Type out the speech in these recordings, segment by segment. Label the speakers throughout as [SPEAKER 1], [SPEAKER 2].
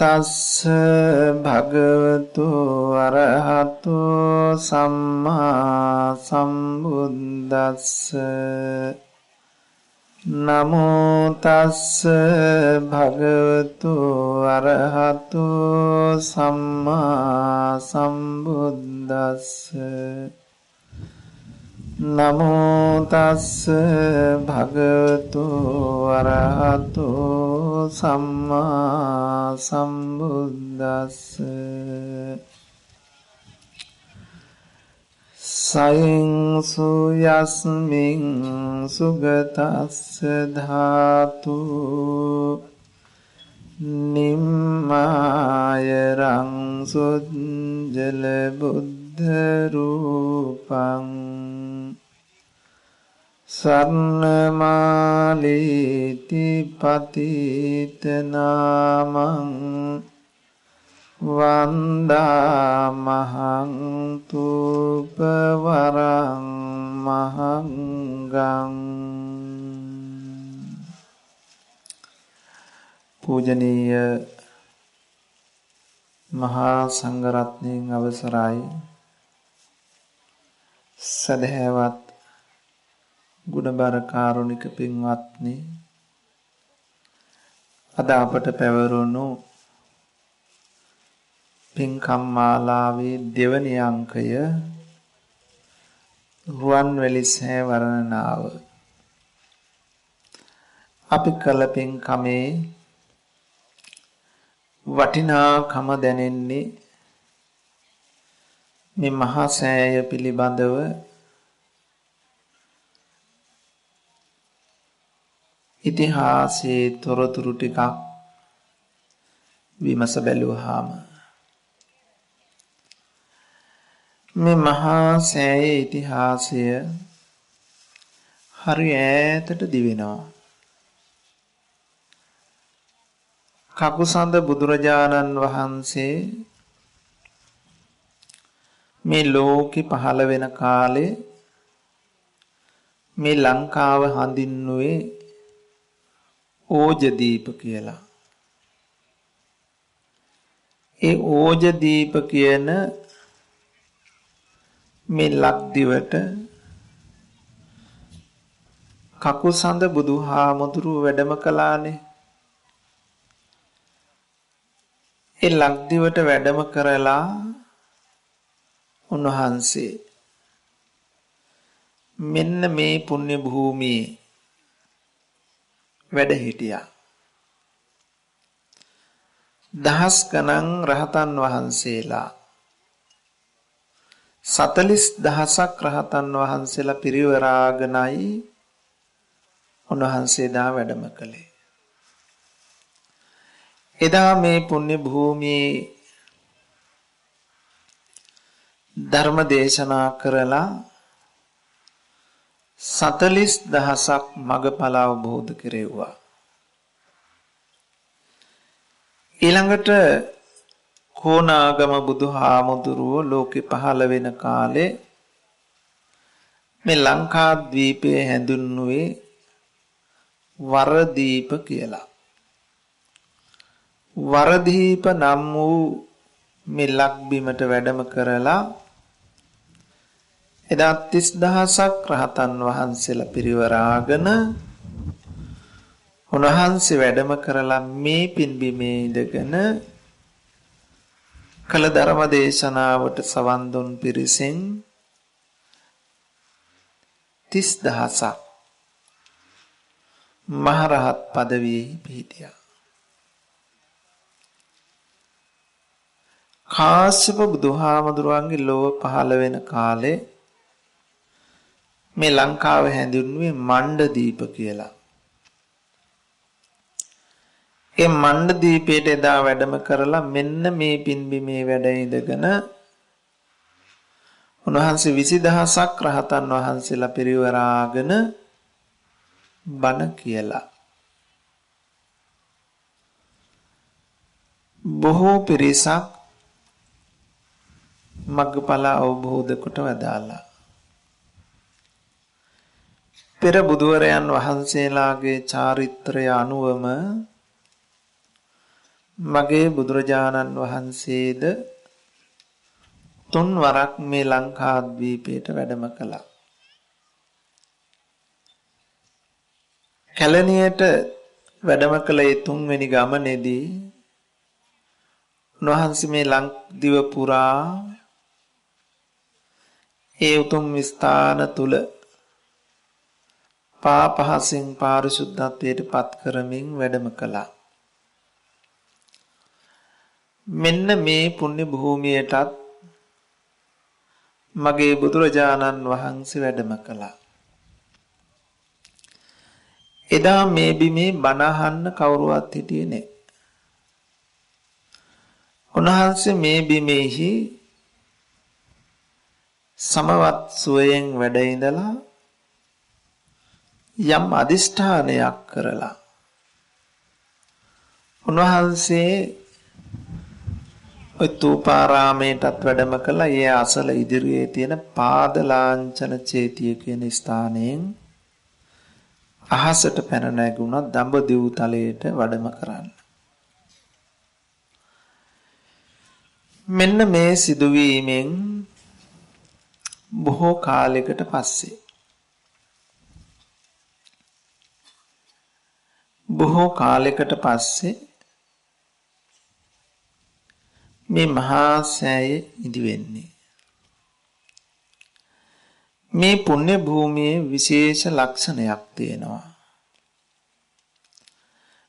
[SPEAKER 1] තස්ස භගවතු අරහතෝ සම්මා සම්බුද්දස්ස නමෝ තස්ස භගවතු අරහතෝ සම්මා සම්බුද්දස්ස නමෝ තස්ස භගවතු අරහතෝ සම්මා සම්බුද්දස්ස සයං සුයස්මින් සුගතස්ස ධාතු නිම්මායරං සුජ්ජල බුද්ධ රූපං සර්ණමාලීති පතිත නාමං වන්දාමහං තුපවරං මහංගං. පූජනීය මහා සංඝරත්නයන් අවසරයි. සදහැවත් ගුණබර කාරුණික පින්වත්නි, අද අපට පැවරුණු පින්කම් මාලාවේ දෙවැනි අංකය රුවන්වැලි සෑ වර්ණනාව. අපි කළ පින්කමේ වටිනාකම දැනෙන්නේ මේ මහා සෑය පිළිබඳව ඉතිහාසයේ තොරතුරු ටිකක් විමස බැලුවාම මේ මහා සෑයේ ඉතිහාසය හරි ඈතට දිවෙනවා. කකුසඳ බුදුරජාණන් වහන්සේ මේ ලෝකෙ පහළ වෙන කාලේ මේ ලංකාව හඳින්නුවේ ඕජදීප කියලා. ඒ ඕජදීප කියන මේ ලක්දිවට කකුසඳ බුදුහාමුදුරුව වැඩම කළානේ. ඒ ලක්දිවට වැඩම කරලා උන්වහන්සේ මෙන්න මේ පුණ්‍ය භූමියේ වැඩ හිටියා. දහස් ගණන් රහතන් වහන්සේලා 40,000ක් රහතන් වහන්සේලා පිරිවරාගෙනයි උන්වහන්සේ දා වැඩම කළේ. එදා මේ පුණ්‍ය භූමියේ ධර්ම දේශනා කරලා 40,000ක් මගඵල අවබෝධ කෙරෙව්වා. ඊළඟට කෝණාගම බුදුහාමුදුරුවෝ ලෝකෙ පහළ වෙන කාලේ මේ ලංකාද්වීපයේ හැඳින්වුවේ වරදීප කියලා. වරදීප නම් වූ මේ ලක්බිමට වැඩම කරලා එදා 30,000ක් රහතන් වහන්සේලා පිරිවරාගෙන උන්වහන්සේ වැඩම කරලා මේ පින්බිමේ ඉඳගෙන කළ ධර්ම දේශනාවට සවන් දුන් පිරිසෙන් 30,000ක් මහරහත් පදවියේ පිහිටියා. කාශ්‍යප බුදුහාමුදුරුවන්ගේ ලෝව පහළ වෙන කාලේ මේ ලංකාව හැඳින්වුවේ මණ්ඩදීප කියලා. ඒ මණ්ඩදීපයට එදා වැඩම කරලා මෙන්න මේ පින්බිමේ වැඩ ඉඳගෙන උන්වහන්සේ 20,000ක් රහතන් වහන්සේලා පිරිවරාගෙන බණ කියලා. බොහෝ පිරිසක් මග්ගඵල අවබෝධ කොට වදාලා. පෙර බුදුවරයන් වහන්සේලාගේ චාරිත්‍රය අනුවම මගේ බුදුරජාණන් වහන්සේද තුන් වරක් මේ ලංකාද්වීපයට වැඩම කළා. කැලණියට වැඩම කළ ඒ තුන්වෙනි ගමනේදී උන්වහන්සේ මේ ලක්දිව පුරා ඒ උතුම් ස්ථාන තුල පාපහසින් පාරිශුද්ධත්වයට පත් කරමින් වැඩම කළා. මෙන්න මේ පුණ්‍ය භූමියටත් මගේ බුදුරජාණන් වහන්සේ වැඩම කළා. එදා මේ බිමේ බණ අහන්න කවුරුවත් හිටියේ නැහැ. උන්වහන්සේ මේ බිමේහි සමවත් සුවයෙන් වැඩ ඉඳලා යම් අදිෂ්ඨානයක් කරලා උන්වහන්සේ ඔය තූපාරාමයටත් වැඩම කළා. ඒ අසල ඉදිරියේ තියෙන පාද ලාංඡන චේතිය කියන ස්ථානයෙන් අහසට පැන නැගුණා දඹදිව් තලයට වැඩම කරන්න. මෙන්න මේ සිදුවීමෙන් බොහෝ කාලයකට පස්සේ මේ මහා සෑය ඉදි වෙන්නේ. මේ පුණ්‍ය භූමියේ විශේෂ ලක්ෂණයක් තියෙනවා.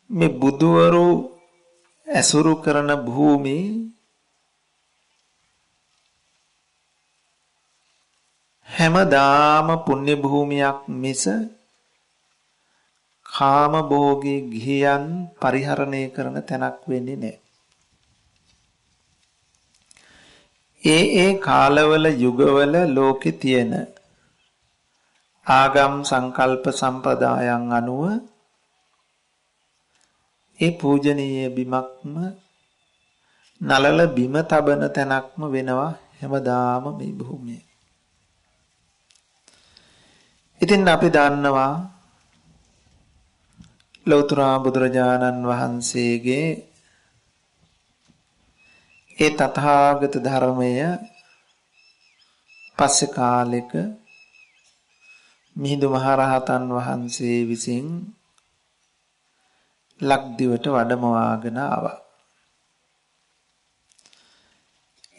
[SPEAKER 1] මේ බුදුවරු ඇසුරු කරන භූමි හැමදාම පුණ්‍ය භූමියක් මිස කාම භෝගී ගිහියන් පරිහරණය කරන තැනක් වෙන්නේ නැහැ. ඒ කාලවල යුගවල ලෝකේ තියෙන ආගම් සංකල්ප සම්ප්‍රදායන් අනුව ඒ පූජනීය බිමක්ම නලල බිම තබන තැනක්ම වෙනවා හැමදාම මේ භූමිය. ඉතින් අපි දන්නවා ලෞතර බුදුරජාණන් වහන්සේගේ ඒ තථාගත ධර්මය පස්සේ කාලෙක මිහිඳු මහරහතන් වහන්සේ විසින් ලක්දිවට වඩමවාගෙන ආවා.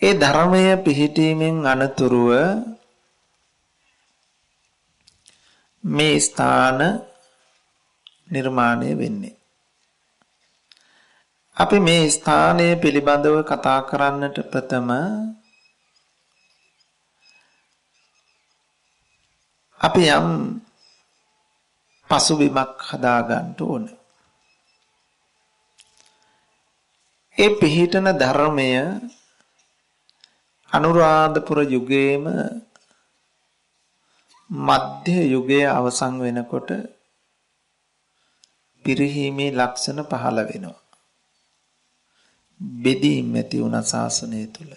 [SPEAKER 1] ඒ ධර්මය පිහිටීමෙන් අනතුරුව මේ ස්ථාන නිර්මාණය වෙන්නේ. අපි මේ ස්ථානය පිළිබඳව කතා කරන්නට ප්‍රථම අපි යම් පසුබිමක් හදා ගන්න ඕන. ඒ පිහිටන ධර්මය අනුරාධපුර යුගයේම මධ්‍ය යුගයේ අවසන් වෙනකොට පිරිහීමේ ලක්ෂණ පහළ වෙනවා. බෙදීම් ඇති වුණ ශාසනය තුල.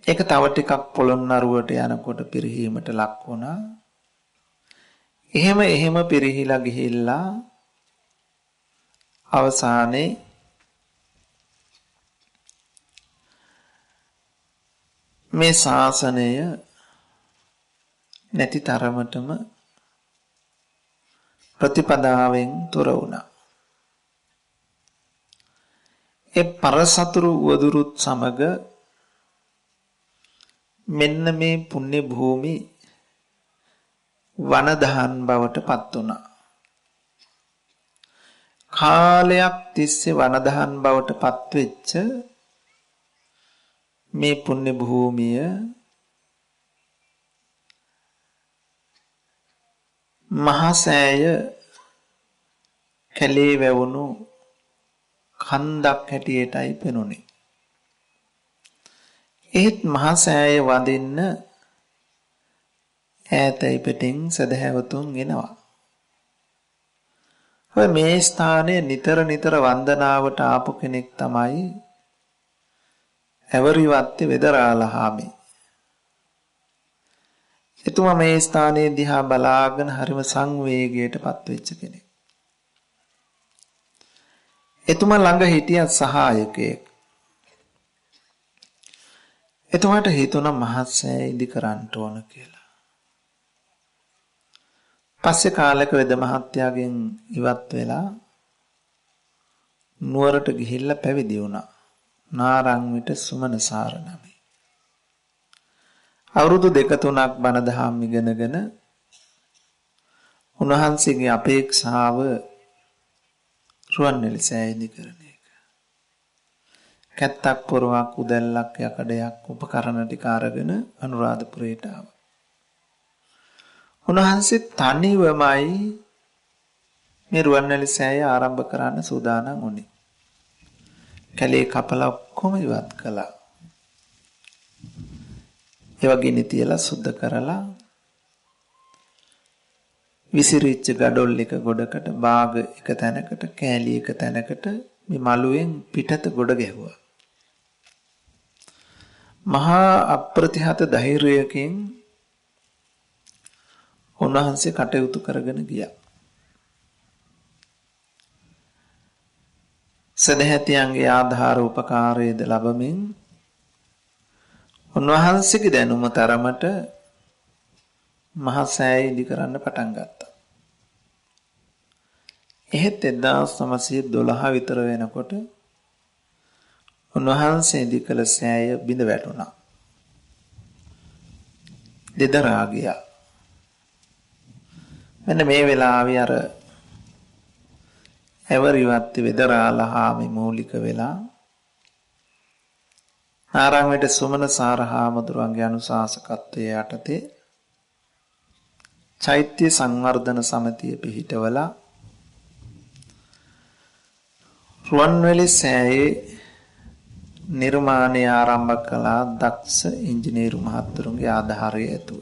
[SPEAKER 1] ඒක තව ටිකක් පොළොන්නරුවට යනකොට පිරිහීමට ලක් වුණා. එහෙම පිරිහිලා ගිහිල්ලා අවසානයේ මේ ශාසනය නැති තරමටම ප්‍රතිපදාවෙන් තොර වුණා. ඒ පරසතුරු වදුරුත් සමග මෙන්න මේ පුණ්‍ය භූමි වනදහන් බවට පත් වුණා. කාලයක් තිස්සේ වනදහන් බවට පත් වෙච්ච මේ පුණ්‍ය භූමිය මහා සෑය කැලේ වැවුණු කන්දක් හැටියටයි පෙනුනේ. ඒත් මහා සෑය වඳින්න ඈතයි පිටින් සදහැවතුන් එනවා. ඔය මේ ස්ථානයේ නිතර වන්දනාවට ආපු කෙනෙක් තමයි ඇවරිවත්තේ වෙදරාළහාමි. එතුමා මේ ස්ථානයේ දිහා බලාගෙන හරිම සංවේගයට පත් වෙච්ච කෙනෙක්. එතුමා ළඟ හිටිය සහායකයෙක්. එතුමාට හිතුණා මහත් සෑය ඉදි කරන්න ඕන කියලා. පස්සේ කාලෙක වෙද මහත්තයාගෙන් ඉවත් වෙලා නුවරට ගිහිල්ලා පැවිදි වුණා. නාරංවිට සුමනසාර නමේ. අවුරුදු 2-3ක් බණ දහම් ඉගෙනගෙන උන්වහන්සේගේ අපේක්ෂාව රුවන්වැලි සෑය ඉදි කරන එක. කැත්තක් පොරවක් උදැල්ලක් යකඩයක් උපකරණ ටික අරගෙන අනුරාධපුරයට ආවා. උන්වහන්සේ තනිවමයි මේ රුවන්වැලි සෑය ආරම්භ කරන්න සූදානම් වුණේ. කැලේ කපලා ඔක්කොම ඉවත් කළා. ඒ වගේ නිතියලා සුද්ධ කරලා විසිරිච්ච gadol එක ගොඩකට බාග එක තැනකට කෑලි එක තැනකට මේ මළුවෙන් පිටත ගොඩ ගැහුවා. මහා අප්‍රතිහත ධෛර්යයෙන් උන්වහන්සේ කටයුතු කරගෙන ගියා. සදහැතියන්ගේ ආධාර උපකාරයේද ලැබමින් උන්වහන්සේගේ දැනුම තරමට මහා සෑය ඉදි කරන්න පටන් ගත්තා. එහෙත් 1912 විතර වෙනකොට උන්වහන්සේ ඉදි කළ සෑය බිඳ වැටුණා. දෙදරා ගියා. මෙන්න මේ වෙලාවේ අර එවරිවත් වෙදරාලහාමි මූලික වෙලා නාරංවිට සුමනසාර හාමුදුරුවන්ගේ අනුශාසකත්වයේ යටතේ චෛත්‍ය සංවර්ධන සමිතිය පිහිටවලා රුවන්වැලි සෑයේ නිර්මාණය ආරම්භ කළා දක්ෂ ඉංජිනේරු මහත්තුරුන්ගේ ආධාරය ඇතුව.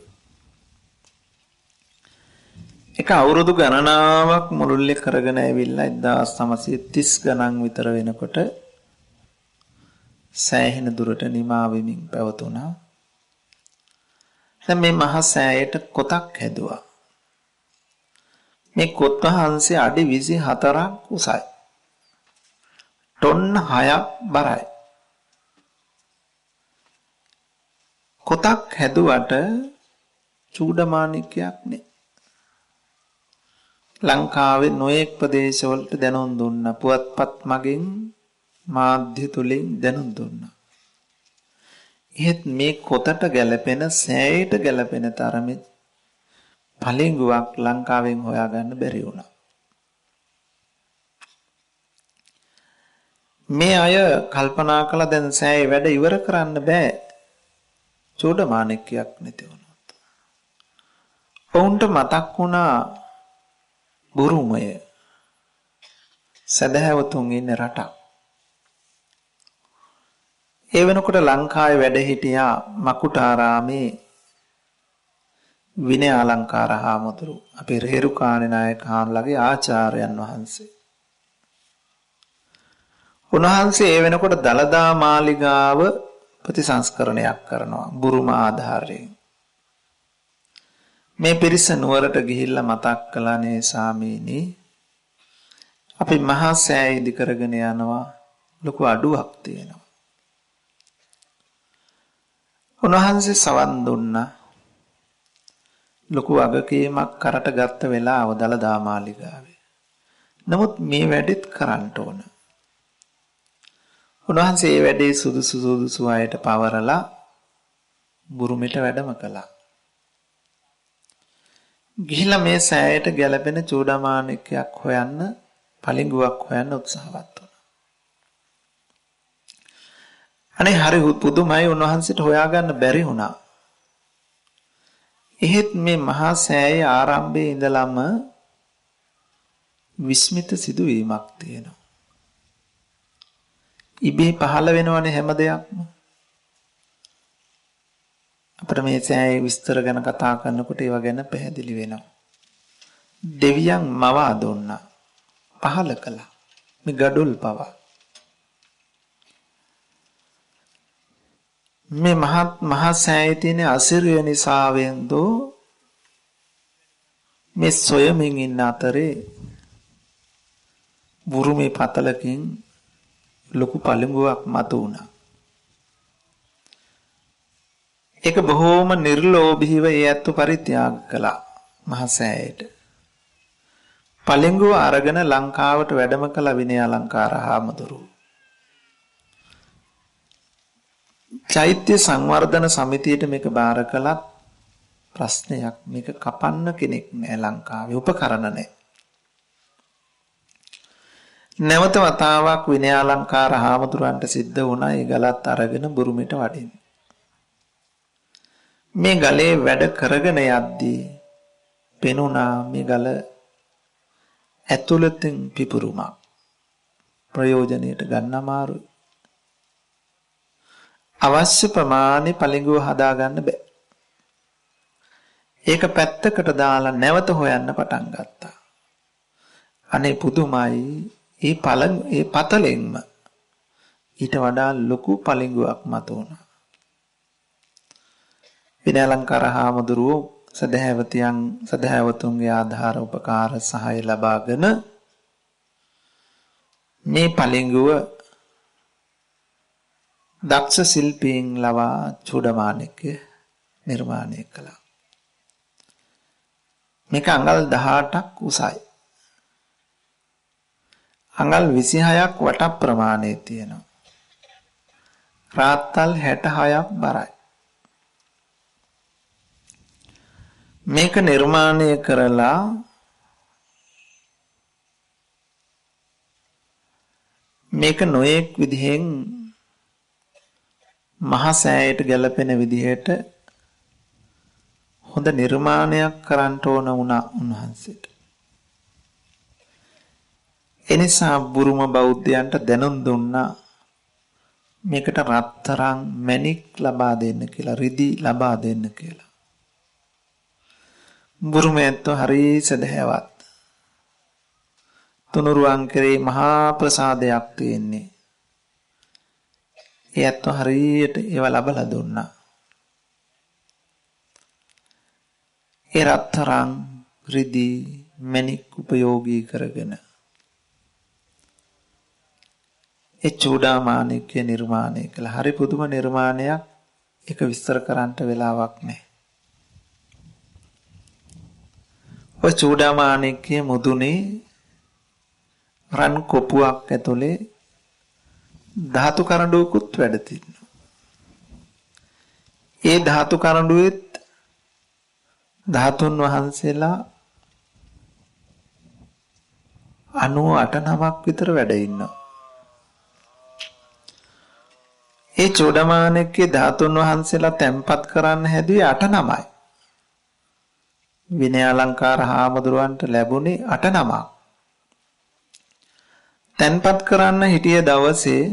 [SPEAKER 1] එක අවුරුදු ගණනාවක් මුළුල්ලේ කරගෙන ඇවිල්ලා 1930 ගණන් විතර වෙනකොට සෑහෙන දුරට නිමා වෙමින් පැවතුණා. දැන් මේ මහා සෑයට කොටක් හැදුවා. මේ කොත් වහන්සේ අඩි 24ක් උසයි. ටොන් 6ක් බරයි. කොටක් හැදුවට චූඩමාණිකයක් නේ. ලංකාවේ නොයෙක් ප්‍රදේශවලට දැනුම් දුන්නා. පුවත්පත් මගින් මාධ්‍ය තුලින් දැනුම් දුන්නා. එහෙත් මේ කොතට ගැලපෙන සෑයට ගැලපෙන තරමේ පළඟුවක් ලංකාවෙන් හොයාගන්න බැරි වුණා. මේ අය කල්පනා කළා දැන් සෑය වැඩ ඉවර කරන්න බෑ. චූඩමාණිකයක් නැති වුණොත්. ඔවුන්ට මතක් වුණා බුරුමය සදහැවතුන් ඉන්න රටක්. ඒ වෙනකොට ලංකාවේ වැඩ හිටියා මකුටාරාමේ විනය අලංකාර හාමුදුරු අපේ රේරුකාණේ නායක හාමුදුරුවගේ ආචාර්යයන් වහන්සේ. උන්වහන්සේ ඒ වෙනකොට දලදා මාලිගාව ප්‍රතිසංස්කරණයක් කරනවා බුරුම ආධාරයෙන්. මේ පිරිස නුවරට ගිහිල්ලා මතක් කළානේ සාමීනි අපි මහා සෑය ඉදි කරගෙන යනවා ලොකු අඩුවක් තියෙනවා. උන්වහන්සේ සවන් දුන්නා. ලොකු වගකීමක් කරට ගත්ත වෙලාව දලදා මාලිගාවේ. නමුත් මේ වැඩෙත් කරන්න ඕන. උන්වහන්සේ මේ වැඩේ සුදුසු අයට පවරලා බුරුමෙට වැඩම කළා. ගිහිලා මේ සෑයට ගැලපෙන චූඩමාණිකයක් හොයන්න, පළඟුවක් හොයන්න උත්සාහවත් වුණා. අනේ හරි පුදුමයි උන්වහන්සේට හොයාගන්න බැරි වුණා. එහෙත් මේ මහා සෑයේ ආරම්භයේ ඉඳලම විස්මිත සිදුවීමක් තියෙනවා. ඉබේ පහළ වෙනවනේ හැම දෙයක්ම. අපිට මේ සෑයේ විස්තර ගැන කතා කරනකොට ඒව ගැන පැහැදිලි වෙනවා. දෙවියන් මවා දුන්නා. පහළ කළා. මේ gadol පවා. මේ මහා සෑයේ තියෙන අසිරිය නිසාවෙන් දෝ මේ සොයමින් ඉන්න අතරේ බුරුමේ පතලකින් ලොකු පළඟුවක් මතු වුණා. ඒක බොහෝම නිර්ලෝභීව ඒ ඇත්තු පරිත්‍යාග කළා මහසෑයට. පළඟුව අරගෙන ලංකාවට වැඩම කළ විනය අලංකාර හාමුදුරුවෝ. චෛත්‍ය සංවර්ධන සමිතියට මේක බාර කළත් ප්‍රශ්නයක්. මේක කපන්න කෙනෙක් නෑ ලංකාවේ, උපකරණ නෑ. නැවත වතාවක් විනය අලංකාර හාමුදුරන්ට සිද්ධ වුණා ඒ ගලත් අරගෙන බුරුමෙට වඩින්න. මේ ගලේ වැඩ කරගෙන යද්දී පෙනුණා මේ ගල ඇතුළතින් පිපුරුමක්. ප්‍රයෝජනෙට ගන්න අමාරුයි. අවශ්‍ය ප්‍රමාණය පළඟුව හදාගන්න බෑ. ඒක පැත්තකට දාලා නැවත හොයන්න පටන් ගත්තා. අනේ පුදුමයි, ඒ පතලෙන්ම ඊට වඩා ලොකු පළඟුවක් මතු වුණා. විනය අලංකාර හාමුදුරුවෝ සදහැවතුන්ගේ ආධාර උපකාර සහාය ලබාගෙන මේ පළඟුව දක්ෂ ශිල්පීන් ලවා චූඩමාණික්‍ය නිර්මාණය කළා. මේක අඟල් 18ක් උසයි. අඟල් 26ක් වට ප්‍රමාණය තියෙනවා. රාත්තල් 66ක් බරයි. මේක නිර්මාණය කරලා මේක නොයෙක් විදිහෙන් මහසෑයට ගැලපෙන විදිහට හොඳ නිර්මාණයක් කරන්න ඕන වුණා උන්වහන්සේට. එනිසා බුරුම බෞද්ධයන්ට දැනුම් දුන්නා මේකට රත්තරන් මැණික් ලබා දෙන්න කියලා, රිදී ලබා දෙන්න කියලා. බුරුමේත්තු හරි සදහැවත්. තුනුරුවන් කරේ මහා ප්‍රසාදයක් තියෙන්නේ. ඒත් හරියට ඒව ලබලා දුන්නා. ඒ රත්තරන් රිදී මැණික් උපයෝගී කරගෙන ඒ චූඩාමාණික්‍ය නිර්මාණය කළා. හරි පුදුම නිර්මාණයක්. ඒක විස්තර කරන්න වෙලාවක් නැහැ. ඔය චූඩාමාණික්‍ය මුදුනේ රන් කොපුවක් ඇතුලේ ධාතු කරඬුවකුත් වැඩ තිබෙනවා. ඒ ධාතු කරඬුවෙත් ධාතුන් වහන්සේලා 98 විතර වැඩ ඉන්නවා. ඒ චූඩාමාණික්‍ය ධාතුන් වහන්සේලා තැන්පත් කරන්න හැදුවේ 89යි. විනය අලංකාර හාමුදුරුවන්ට ලැබුණේ 89ක්. තැන්පත් කරන්න හිටිය දවසේ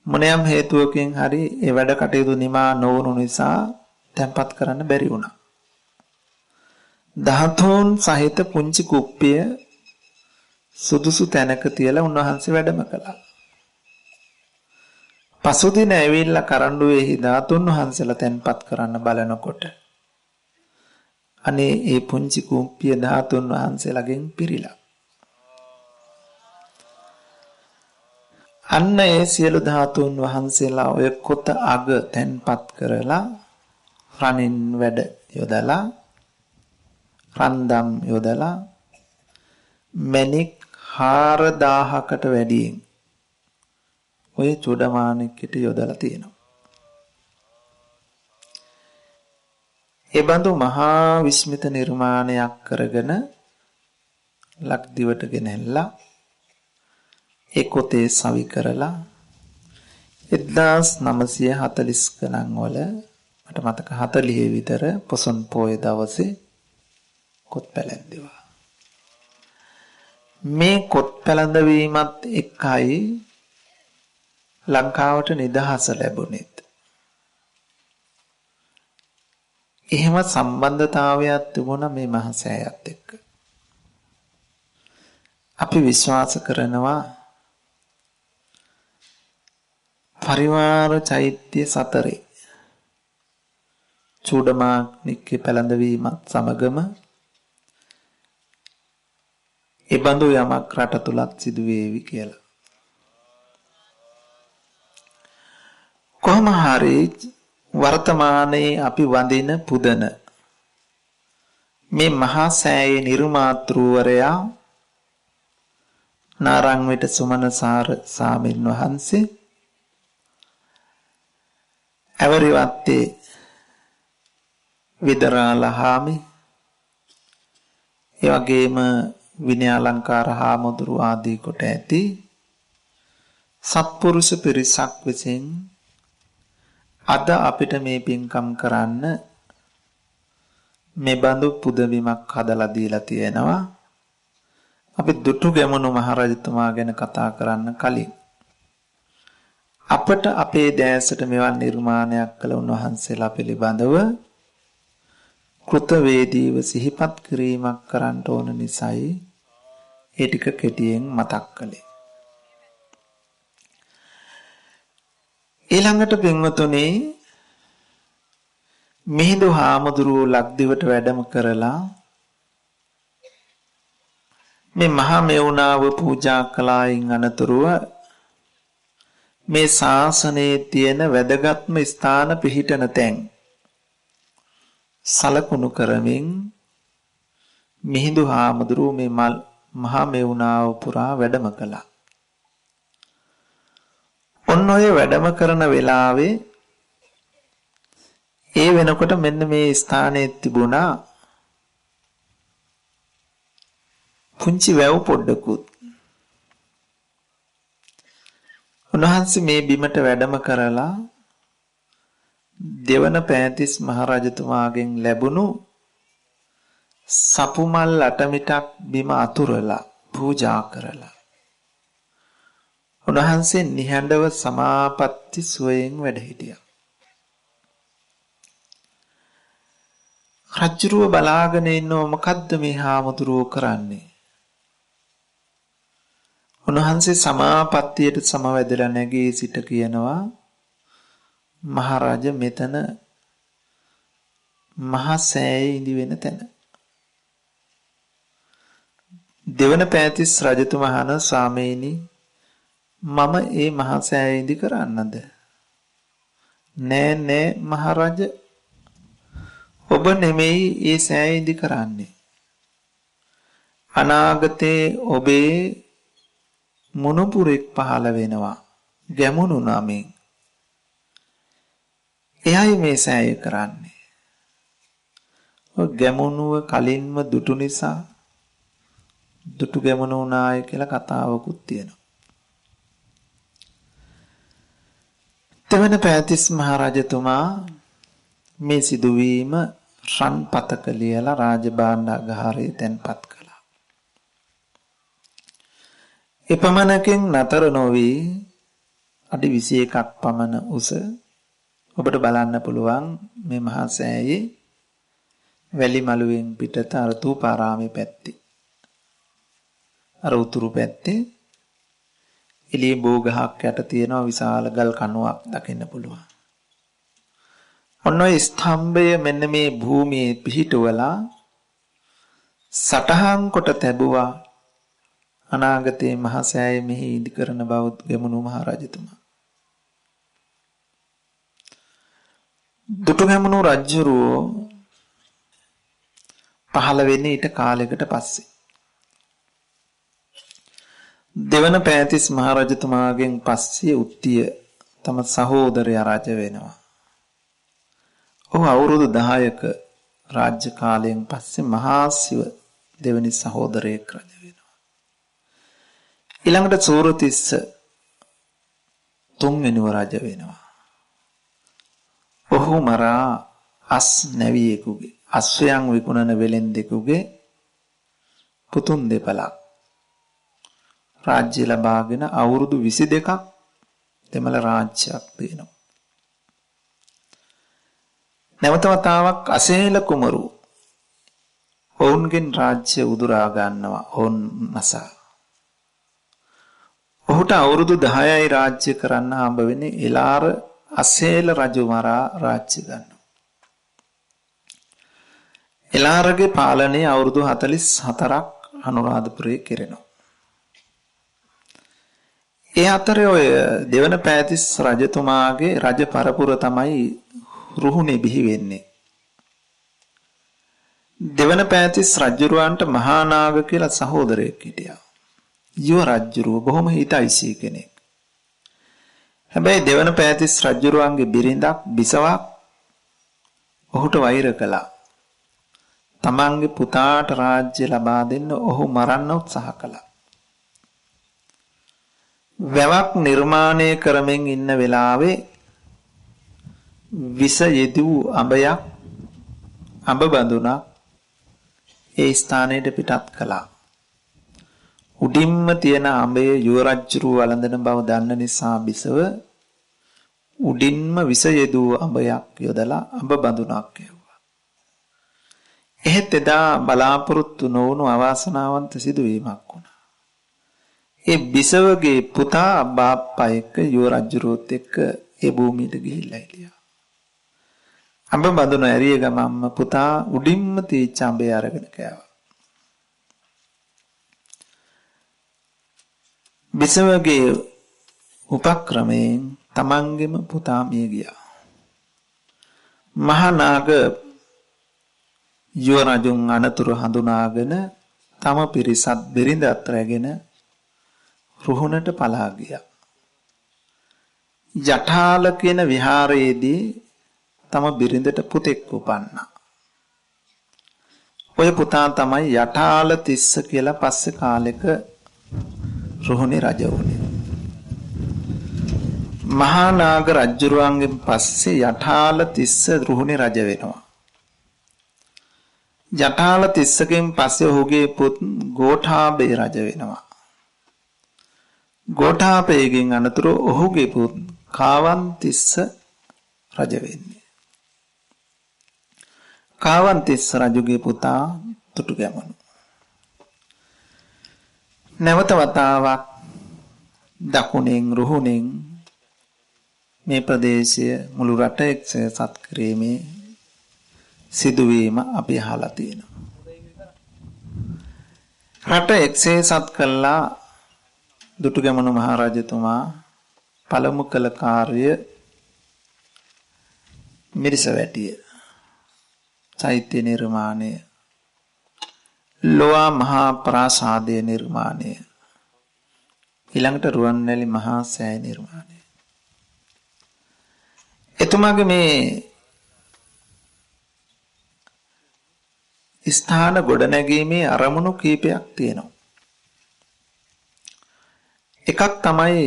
[SPEAKER 1] මොනියම් හේතුවකින් හරි ඒ වැඩ කටයුතු නිමා නොවුණු නිසා තැන්පත් කරන්න බැරි වුණා. ධාතුන් සහිත පුංචි කුප්පිය සුදුසු තැනක තියලා උන්වහන්සේ වැඩම කළා. පසුදින ඇවිල්ලා කරඬුවේහි ධාතුන් වහන්සේලා තැන්පත් කරන්න බලනකොට අනේ ඒ පුංචි කුප්පිය ධාතුන් වහන්සේලාගෙන් පිරීලා. අන්න ඒ සියලු ධාතුන් වහන්සේලා ඔය කොත අග තැන්පත් කරලා රණින් වැඩ යොදලා රන්දම් යොදලා මැණික් 4000කට වැඩියෙන් ඔය චූඩාමාණික්‍යට යොදලා තියෙනවා. ඒ බඳු මහා විස්මිත නිර්මාණයක් කරගෙන ලක්දිවට ගෙනල්ලා ඒ කොතේ සවි කරලා 1940 ගණන් වල මට මතක 40 විතර පොසොන් පොය දවසේ කොත් පැලැන්දුවා. මේ කොත් පැලඳවීමත් එක්කයි ලංකාවට නිදහස ලැබුණේ. එහෙම සම්බන්ධතාවයක් තිබුණා මේ මහසෑයත් එක්ක. අපි විශ්වාස කරනවා පරිවාර චෛත්‍ය සතරේ චූඩාමාණික්‍ය පැලඳවීමත් සමගම ඒ බඳු යමක් රට තුලත් සිදු වේවි කියලා. කොහොම හරි වර්තමානයේ අපි වඳින පුදන මේ මහා සෑයේ නිර්මාතෘවරයා නාරංවිට සුමනසාර සාමින් වහන්සේ අවරිවත්තේ විදරාලහාමි ඒ වගේම විනය අලංකාර හාමුදුරු ආදී කොට ඇති සත්පුරුෂ පිරිසක් විසින් අද අපිට මේ පින්කම් කරන්න මේ බඳු පුදවීමක් හදලා දීලා තියෙනවා. අපි දුටුගැමුණු මහරජතුමා ගැන කතා කරන්න කලින් අපට අපේ දැසට මෙවන් නිර්මාණයක් කළ උන්වහන්සේලා පිළිබඳව කෘතවේදීව සිහිපත් කිරීමක් කරන්න ඕන නිසායි ඒ ටික කෙටියෙන් මතක් කළේ. ඊළඟට පින්වතුනි මිහිඳු හාමුදුරුවෝ ලක්දිවට වැඩම කරලා මේ මහා මෙවුනාව පූජා කළායින් අනතුරුව මේ ශාසනයේ තියෙන වැදගත්ම ස්ථාන පිහිටන තැන් සලකුණු කරමින් මිහිඳු හාමුදුරුවෝ මේ මහා මෙවුනාව පුරා වැඩම කළා. ඔන්න ඔය වැඩම කරන වෙලාවේ ඒ වෙනකොට මෙන්න මේ ස්ථානයේ තිබුණා පුංචි වැව් පොඩ්ඩකුත්. උන්වහන්සේ මේ බිමට වැඩම කරලා දෙවන පෑතිස් මහරජතුමාගෙන් ලැබුණු සපුමල් අටමිටක් බිම අතුරලා පූජා කරලා උන්වහන්සේ නිහඬව සමාපatti සුවයෙන් වැඩ හිටියා. රජුරුව බලාගෙන ඉන්නව මොකද්ද මේ හාමුදුරුවෝ කරන්නේ? උන්වහන්සේ සමාපත්තියට සමවැදලා නැගී සිට කියනවා මහරජ මෙතන මහා සෑයේ ඉදි වෙන තැන. දෙවන පෑතිස් රජතුමා අහන ස්වාමීනි මම ඒ මහා සෑයේ ඉදි කරන්නද? නෑ මහරජ ඔබ නෙමෙයි ඒ සෑයේ ඉදි කරන්නේ. අනාගතේ ඔබේ මොනුපුරෙක් පහළ වෙනවා ගැමුණු නමින්. එයයි මේ සෑය කරන්නේ. ඔය ගැමුණුව කලින්ම දුටු නිසා දුටු ගැමුණු උනාය කියලා කතාවකුත් තියෙනවා. තෙවන පෑතිස් මහරජතුමා මේ සිදුවීම රන් පතක ලියලා රාජභාණ්ඩාගාරයේ තැන්පත් කළා. එපමණකින් නතර නොවි අඩි 21ක් පමණ උස ඔබට බලන්න පුළුවන් මේ මහා සෑයේ වැලි මළුවෙන් පිටත අර තූපාරාමේ පැත්තේ අර උතුරු පැත්තේ එළිය බෝගහක් යට තියෙන විශාල ගල් කණුවක් දකින්න පුළුවන්. ඔන්න ඔය ස්තම්භය මෙන්න මේ භූමියේ පිහිටුවලා සටහන් කොට තැබුවා අනාගතයේ මහා සෑය මෙහි ඉදි කරන බව ගැමුණු මහරජතුමා. දුටුගැමුණු රජුරෝ පහළ වෙන්නේ ඊට කාලයකට පස්සේ. දෙවන පෑතිස් මහරජතුමාගෙන් පස්සේ උත්තිය තම සහෝදරයා රජ වෙනවා. ඔහු අවුරුදු 10ක රාජ්‍ය කාලයෙන් පස්සේ මහා සිව දෙවනි සහෝදරයෙක් රජ වෙනවා. ඊළඟට සූරතිස්ස තුන්වෙනිව රජ වෙනවා. ඔහු මරා අස් නැවියෙකුගේ අස්වැයන් විකුණන වෙලෙන්දෙකුගේ පුතුන් දෙපළක් රාජ්‍ය ලබාගෙන අවුරුදු 22ක් දෙමළ රාජ්‍යයක් දිනනවා. නැවත වතාවක් අසේල කුමරු ඔවුන්ගෙන් රාජ්‍ය උදුරා ගන්නවා ඔවුන් මසා. ඔහුට අවුරුදු 10යි රාජ්‍ය කරන්න හම්බ වෙන්නේ එලාර අසේල රජු මරා රාජ්‍ය ගන්නවා. එලාරගේ පාලනයේ අවුරුදු 44ක් අනුරාධපුරයේ කෙරෙනවා. ඒ අතරේ ඔය දෙවන පෑතිස් රජතුමාගේ රජ පරපුර තමයි රුහුණේ බිහි වෙන්නේ. දෙවන පෑතිස් රජුරවන්ට මහා නාග කියලා සහෝදරයෙක් හිටියා. යුව රජුරුව බොහොම හිතයිසී කෙනෙක්. හැබැයි දෙවන පෑතිස් රජුරවන්ගේ බිරිඳක් බිසවක් ඔහුට වෛර කළා. තමන්ගේ පුතාට රාජ්‍ය ලබා දෙන්න ඔහු මරන්න උත්සාහ කළා. වැවක් නිර්මාණය කරමින් ඉන්න වෙලාවේ විස යෙදූ අඹයක් අඹ බඳුනක් ඒ ස්ථානයට පිටත් කළා. උඩින්ම තියෙන අඹේ යුවරජ්ජුරුව වළඳන බව දන්න නිසා බිසව උඩින්ම විස යෙදූ අඹයක් යොදලා අඹ බඳුනක් යවුවා. එහෙත් එදා බලාපොරොත්තු නොවුණු අවාසනාවන්ත සිදුවීමක් වුණා. ඒ බිසවගේ පුතා බාප්පා එක්ක යුවරජ්ජුරුවත් එක්ක ඒ භූමියට ගිහිල්ලා හිටියා. අඹ බඳුන ඇරිය ගමන්ම පුතා උඩින්ම තීච්ච අඹේ අරගෙන කෑවා. බිසවගේ උපක්‍රමයෙන් තමන්ගේම පුතා මිය ගියා. මහා නාග යුවරජුන් අනතුරු හඳුනාගෙන තම පිරිසත් බිරිඳත් රැගෙන රුහුණට පලා ගියා. ජඨාල කියන විහාරයේදී තම බිරිඳට පුතෙක් උපන්නා. ඔය පුතා තමයි යඨාල තිස්ස කියලා පස්සේ කාලෙක රුහුණේ රජ වුණේ. මහා නාග රජුරුවන්ගෙන් පස්සේ යඨාල තිස්ස රුහුණේ රජ වෙනවා. යඨාල තිස්සගෙන් පස්සේ ඔහුගේ පුත් ගෝඨාභය රජ වෙනවා. ගෝඨාභයගෙන් අනතුරු ඔහුගේ පුත් කාවන්තිස්ස රජ වෙන්නේ. කාවන්තිස්ස රජුගේ පුතා දුටුගැමුණු. නැවත වතාවක් දකුණෙන් රුහුණෙන් මේ ප්‍රදේශය මුළු රට එක්සත් කිරීමේ සිදුවීම අපි අහලා තියෙනවා. රට එක්සත් කළා දුටුගැමුණු මහරජතුමා පළමු කළ කාර්ය මිරිසවැටිය චෛත්‍ය නිර්මාණය, ලෝවා මහා ප්‍රාසාදය නිර්මාණය, ඊළඟට රුවන්වැලි මහා සෑය නිර්මාණය. එතුමාගේ මේ ස්ථාන ගොඩනැගීමේ අරමුණු කීපයක් තියෙනවා. එකක් තමයි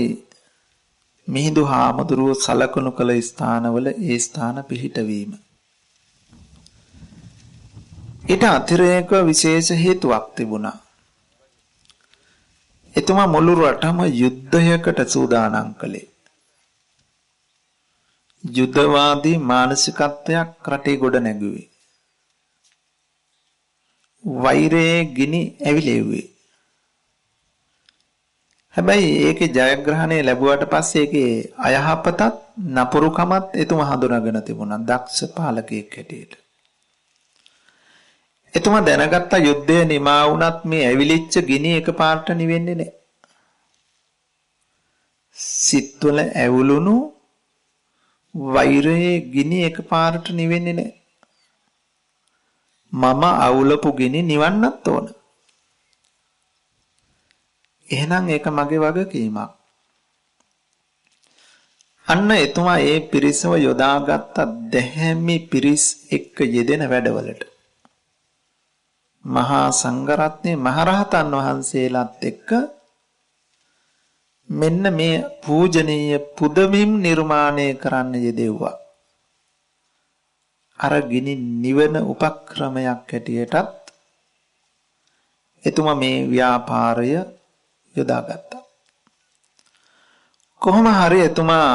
[SPEAKER 1] මිහිඳු හාමුදුරුව සලකනු කළ ස්ථානවල ඒ ස්ථාන පිහිටවීම. ඊට අතිරේක විශේෂ හේතුවක් තිබුණා. එතුමා මුළු රටම යුද්ධයකට සූදානම් කළේ. යුද්ධවාදී මානසිකත්වයක් රටේ ගොඩ නැගුවේ. වෛරයේ ගිනි ඇවිලෙව්වේ. හැබැයි ඒකේ ජයග්‍රහණය ලැබුවට පස්සේ ඒකේ අයහපතත් නපුරුකමත් එතුමා හඳුනාගෙන තිබුණා දක්ෂ පාලකයෙක් හැටියට. එතුමා දැනගත්ත යුද්ධය නිමා වුණත් මේ ඇවිලිච්ච ගිනි එකපාරට නිවෙන්නේ නැහැ. සිත්වල ඇවුලුණු වෛරයේ ගිනි එකපාරට නිවෙන්නේ නැහැ. මම අවුලපු ගිනි නිවන්නත් ඕන. එහෙනම් ඒක මගේ වගකීමක්. අන්න එතුමා ඒ පිරිසව යොදාගත්ත දැහැමි පිරිස් එක්ක යෙදෙන වැඩවලට. මහා සංඝරත්නයේ මහරහතන් වහන්සේලාත් එක්ක මෙන්න මේ පූජනීය පුදබිම් නිර්මාණය කරන්න යෙදෙව්වා. අර ගිනි නිවන උපක්‍රමයක් හැටියටත් එතුමා මේ ව්‍යාපාරය යොදාගත්තා. කොහොම හරි එතුමා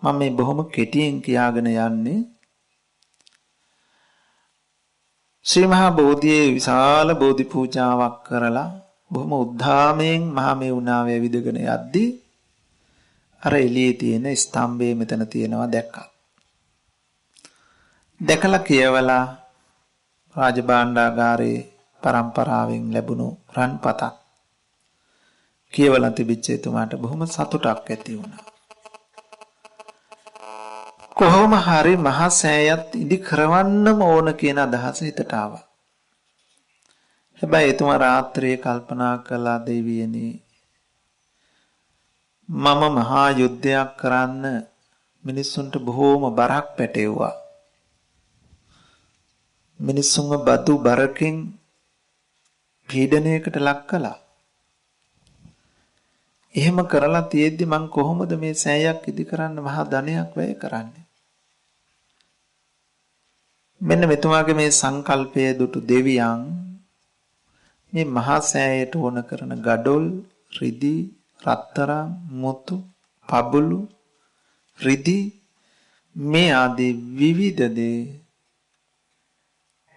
[SPEAKER 1] මම මේ බොහොම කෙටියෙන් කියාගෙන යන්නේ ශ්‍රී මහා බෝධියේ විශාල බෝධි පූජාවක් කරලා බොහොම උද්ධාමයෙන් මහා මේුණාවේ විදගෙන යද්දී අර එළියේ තියෙන ස්තම්භය මෙතන තියෙනවා දැක්කා. දැකලා කියවලා රාජභාණ්ඩාගාරේ පරම්පරාවෙන් ලැබුණු රන්පතක් කියවලා තිබිච්ච එතුමාට බොහොම සතුටක් ඇති වුණා. කොහොම හරි මහා සෑයත් ඉදි කරවන්නම ඕන කියන අදහස හිතට ආවා. හැබැයි එතුමා රාත්‍රියේ කල්පනා කළා දෙවියනි මම මහා යුද්ධයක් කරන්න මිනිස්සුන්ට බොහෝම බරක් පැටෙව්වා. මිනිස්සුන්ව බදු බරකින් පීඩනයකට ලක් කළා. එහෙම කරලා තියෙද්දි මං කොහොමද මේ සෑයක් ඉදි කරන්න මහා ධනයක් වැය කරන්නේ? මෙන්න මෙතුමාගේ මේ සංකල්පයේ දුටු දෙවියන් මේ මහා සෑයට ඕන කරන ගඩොල්, රිදී, රත්තරන්, මුතු, පබුළු, රිදී මේ ආදී විවිධ දේ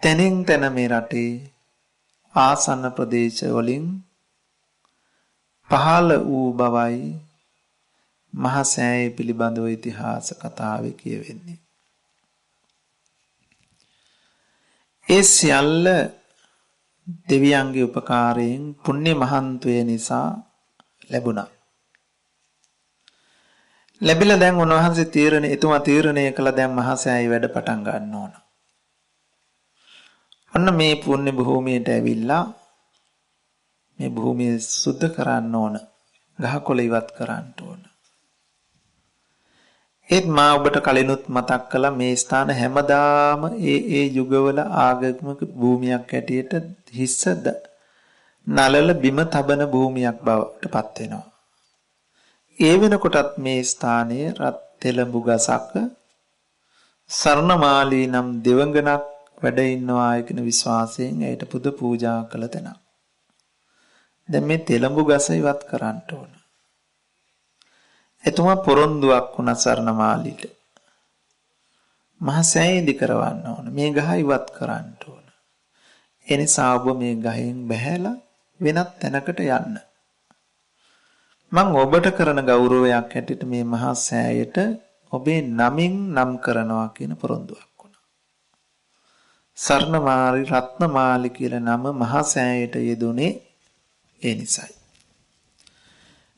[SPEAKER 1] තැනින් තැන මේ රටේ ආසන්න ප්‍රදේශ වලින් පහළ වූ බවයි මහා සෑය පිළිබඳව ඉතිහාස කතාවේ කියවෙන්නේ. ඒ සියල්ල දෙවියන්ගේ උපකාරයෙන් පුණ්‍ය මහන්තය නිසා ලැබුණා. ලැබිලා දැන් උන්වහන්සේ එතුමා තීරණය කළ දැන් මහා සෑය වැඩ පටන් ගන්න ඕන. අන්න මේ පුණ්‍ය භූමියට ඇවිල්ලා මේ භූමිය සුද්ධ කරන්න ඕන. ගහකොළ ඉවත් කරන්න ඕන. ඒත් මා ඔබට කලිනුත් මතක් කළා මේ ස්ථාන හැමදාම ඒ යුගවල ආගමික භූමියක් හැටියට හිස්සද නලල බිම තබන භූමියක් බවට පත් වෙනවා. ඒ වෙනකොටත් මේ ස්ථානයේ රත් තෙලඹු ගසක සර්ණමාලී නම් දෙවඟනක් වැඩ ඉන්නවා කියන විශ්වාසයෙන් ඒට පුද පූජා කළ තැනක්. දැන් මේ තෙලඹු ගස ඉවත් කරන්න ඕන. එතුමා පොරොන්දුවක් වුණා සර්ණමාලීට. මහා සෑය ඉදි කරවන්න ඕන. මේ ගහ ඉවත් කරන්න ඕන. ඒ නිසා ඔබ මේ ගහෙන් බැහැලා වෙනත් තැනකට යන්න. මම ඔබට කරන ගෞරවයක් හැටියට මේ මහා සෑයට ඔබේ නමින් නම් කරනවා කියන පොරොන්දුවක් වුණා. සර්ණමාලි රත්නමාලි කියලා නම මහා සෑයට යෙදුනේ ඒ නිසයි.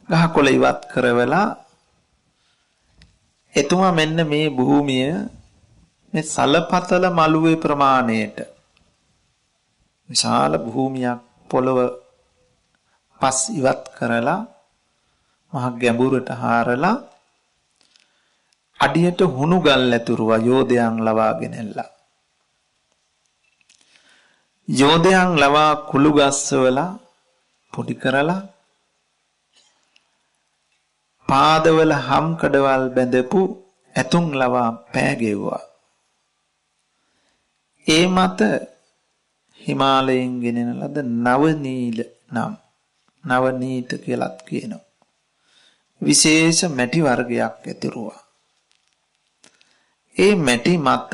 [SPEAKER 1] ගහකොළ ඉවත් කරවලා එතුමා මෙන්න මේ භූමිය මේ සලපතල මළුවේ ප්‍රමාණයට විශාල භූමියක් පොළව පස් ඉවත් කරලා මහ ගැඹුරට හාරලා අඩියට හුණු ගල් ඇතුරුවා යෝධයන් ලවාගෙන එල්ලා. යෝධයන් ලවා කුළු ගස්වලා පොඩි කරලා පාදවල හම් කඩවල් බැඳපු ඇතුන් ලවා පෑගෙව්වා. ඒ මත හිමාලයෙන් ගෙනෙන ලද නවනීල නම් නවනීත කියලාත් කියනවා. විශේෂ මැටි වර්ගයක් ඇතිරුවා. ඒ මැටි මත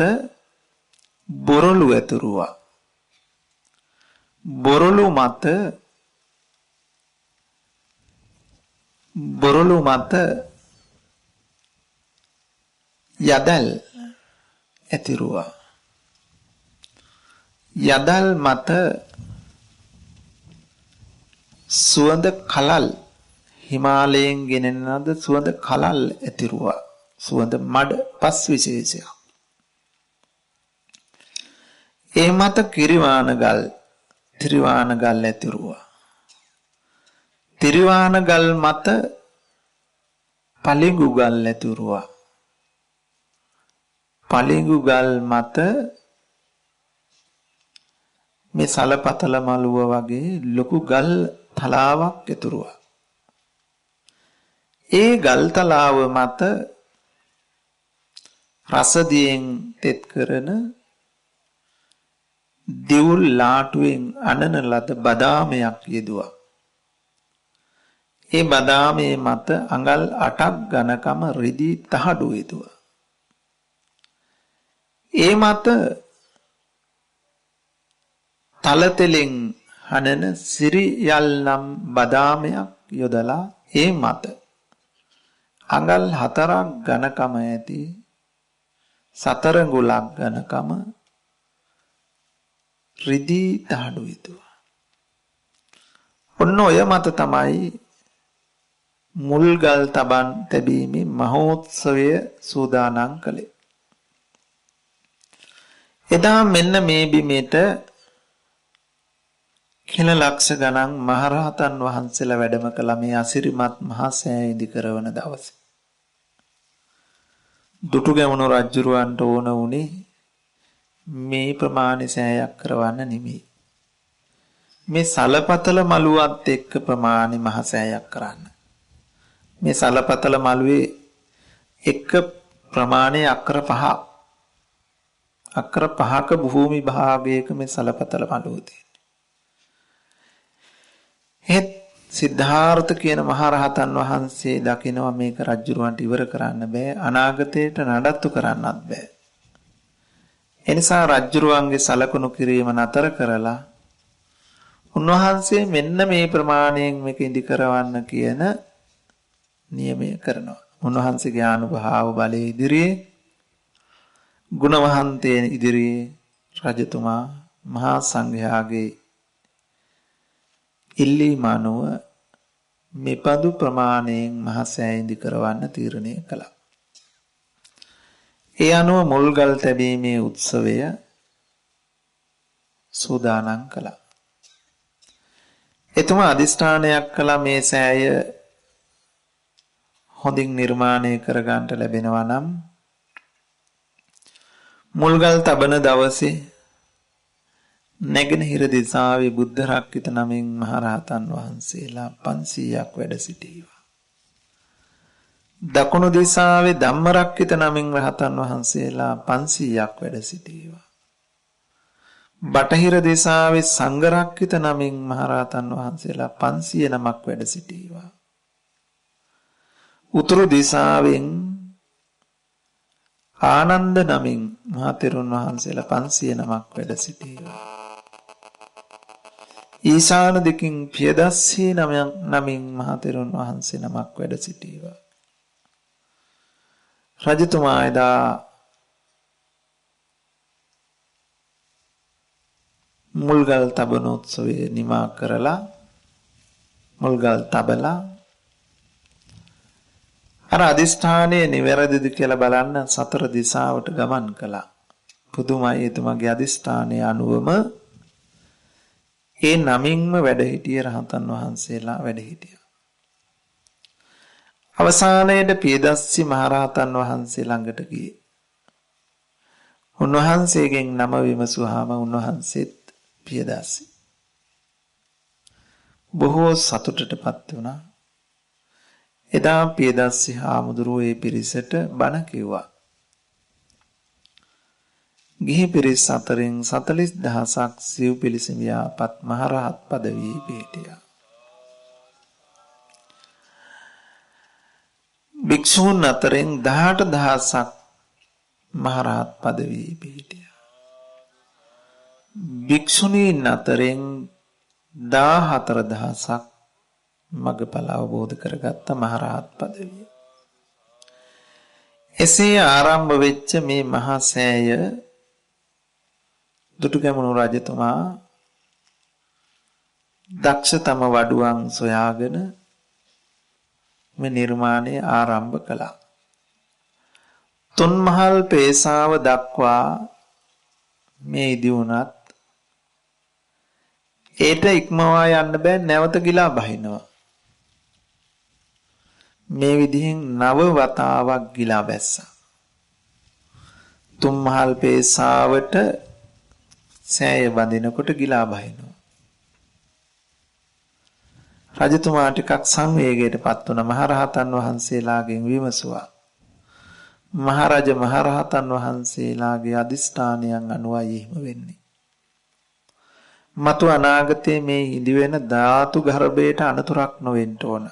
[SPEAKER 1] බොරළු ඇතිරුවා. බොරළු මත යදල් ඇතිරුවා. යදල් මත සුවඳ කලල් හිමාලයෙන් ගෙනෙන ලද සුවඳ කලල් ඇතිරුවා. සුවඳ මඩ පස් විශේෂයක්. ඒ මත තිරිවාන ගල් ඇතිරුවා. තිරිවාන ගල් මත පලිඟු ගල් ඇතිරුවා. පලිඟු ගල් මත මේ සලපතල මළුව වගේ ලොකු ගල් තලාවක් ඇතිරුවා. ඒ ගල් තලාව මත රසදියෙන් තෙත් කරන දිවුල් ලාටුවෙන් අනන ලද බදාමයක් යෙදුවා. ඒ බදාමේ මත අඟල් 8ක් ඝනකම රිදී තහඩු යෙදුවා. ඒ මත තලතෙලින් හනන සිරියල් නම් බදාමයක් යොදලා ඒ මත අඟල් 4ක් ඝනකම ඇති සතරඟුලක් ඝනකම රිදී දහඩු විදුවා. ඔන්න ඔය මත තමයි මුල්ගල් තබන් තැබීමේ මහෝත්සවය සූදානම් කළේ. එදා මෙන්න මේ බිමේට කෙල ලක්ෂ ගණන් මහරහතන් වහන්සේලා වැඩම කළ මේ අසිරිමත් මහා සෑය ඉදි කරවන දවසේ. දුටුගැමුණු රජුරවන්ට ඕන වුණේ මේ ප්‍රමාණි සෑයක් කරවන්න නෙමෙයි. මේ සලපතල මළුවත් එක්ක ප්‍රමාණි මහා සෑයක් කරන්න. මේ සලපතල මළුවේ එක ප්‍රමාණය අක්කර 5ක්. අක්කර 5ක භූමි භාගයක මේ සලපතල මළුව තියෙනවා. ඒත් සිද්ධාර්ථ කියන මහරහතන් වහන්සේ දකිනවා මේක රජුරවන්ට ඉවර කරන්න බෑ, අනාගතයට නඩත්තු කරන්නත් බෑ. එනිසා රජුරවන්ගේ සලකුණු කිරීම නතර කරලා උන්වහන්සේ මෙන්න මේ ප්‍රමාණයෙන් මේක ඉදි කරවන්න කියන නියමය කරනවා. උන්වහන්සේගේ ආනුභාව බලයේ ඉදිරියේ ගුණවහන්තයන් ඉදිරියේ රජතුමා මහා සංඝයාගේ ඉල්ලීම අනුව මෙපදු ප්‍රමාණයෙන් මහා සෑය ඉදි කරවන්න තීරණය කළා. ඒ අනුව මුල්ගල් තැබීමේ උත්සවය සූදානම් කළා. එතුමා අදිෂ්ඨානයක් කළා මේ සෑය හොඳින් නිර්මාණය කරගන්නට ලැබෙනවා නම් මුල්ගල් තබන දවසේ නැගෙනහිර දිසාවේ බුද්ධ රක්කිත නමින් මහරහතන් වහන්සේලා 500ක් වැඩ සිටීවා. දකුණු දිසාවේ ධම්ම රක්කිත නමින් රහතන් වහන්සේලා 500ක් වැඩ සිටීවා. බටහිර දිසාවේ සංඝ රක්කිත නමින් මහරහතන් වහන්සේලා 500 නමක් වැඩ සිටීවා. උතුරු දිසාවෙන් ආනන්ද නමින් මහතෙරුන් වහන්සේලා 500 නමක් වැඩ සිටීවා. ඊශාන දිකින් පියදස්සී නමින් මහතෙරුන් වහන්සේ නමක් වැඩ සිටීවා. රජතුමා එදා මුල්ගල් තබන උත්සවය නිමා කරලා මුල්ගල් තබලා අර අදිෂ්ඨානයේ නිවැරදිද කියලා බලන්න සතර දිසාවට ගමන් කළා. පුදුමයි එතුමාගේ අදිෂ්ඨානයේ අනුවම ඒ නමින්ම වැඩ හිටිය රහතන් වහන්සේලා වැඩ හිටියා. අවසානයේදී පියදස්සි මහරහතන් වහන්සේ ළඟට ගියේ. උන්වහන්සේගෙන් නම විමසුවාම උන්වහන්සේත් පියදස්සි. බොහෝ සතුටටපත් වුණා. එදා පියදස්සි හාමුදුරුවෝ ඒ පිරිසට බණ කිව්වා. ගිහි පිරිස් අතරින් 40000ක් සිව් පිළිසෙම ව්‍යාපත් මහරහත් පදවියේ පිහිටියා. භික්ෂූන් අතරින් 18000ක් මහරහත් පදවියේ පිහිටියා. භික්ෂුණීන් අතරින් 14000ක් මගඵල අවබෝධ කරගත්ත මහරහත් පදවිය. එසේ ආරම්භ වෙච්ච මේ මහා සෑය දුටුගැමුණු රජතුමා දක්ෂතම වඩුවන් සොයාගෙන මේ නිර්මාණය ආරම්භ කළා. තුන්මහල් පේසාව දක්වා මේ ඉදි වුණත් ඒට ඉක්මවා යන්න බෑ, නැවත ගිලා බහිනවා. මේ විදිහෙන් 9 වතාවක් ගිලා බැස්සා. තුන්මහල් පේසාවට සෑය බඳිනකොට ගිලා බහිනවා. රජතුමා ටිකක් සංවේගයටපත් වුණ මහරහතන් වහන්සේලාගෙන් විමසුවා. මහරජ මහරහතන් වහන්සේලාගේ අදිෂ්ඨානයන් අනුවයි එහෙම වෙන්නේ. මතු අනාගතයේ මේ ඉදි වෙන ධාතු ගර්භයට අනතුරක් නොවෙන්න ඕන.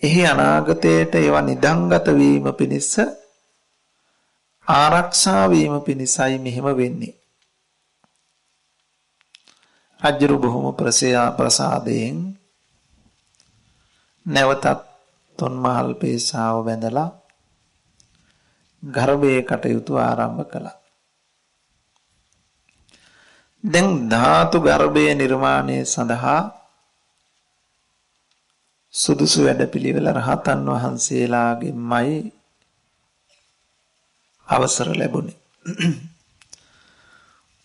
[SPEAKER 1] එහි අනාගතයට ඒවා නිදන්ගත වීම පිණිස ආරක්ෂා වීම පිණිසයි මෙහෙම වෙන්නේ. රජු බොහොම ප්‍රසාදයෙන් නැවතත් තුන්මහල් පේසාව බැඳලා ගර්භයේ කටයුතු ආරම්භ කළා. දැන් ධාතු ගර්භය නිර්මාණය සඳහා සුදුසු වැඩපිළිවෙල රහතන් වහන්සේලාගෙන්මයි අවසර ලැබුණේ.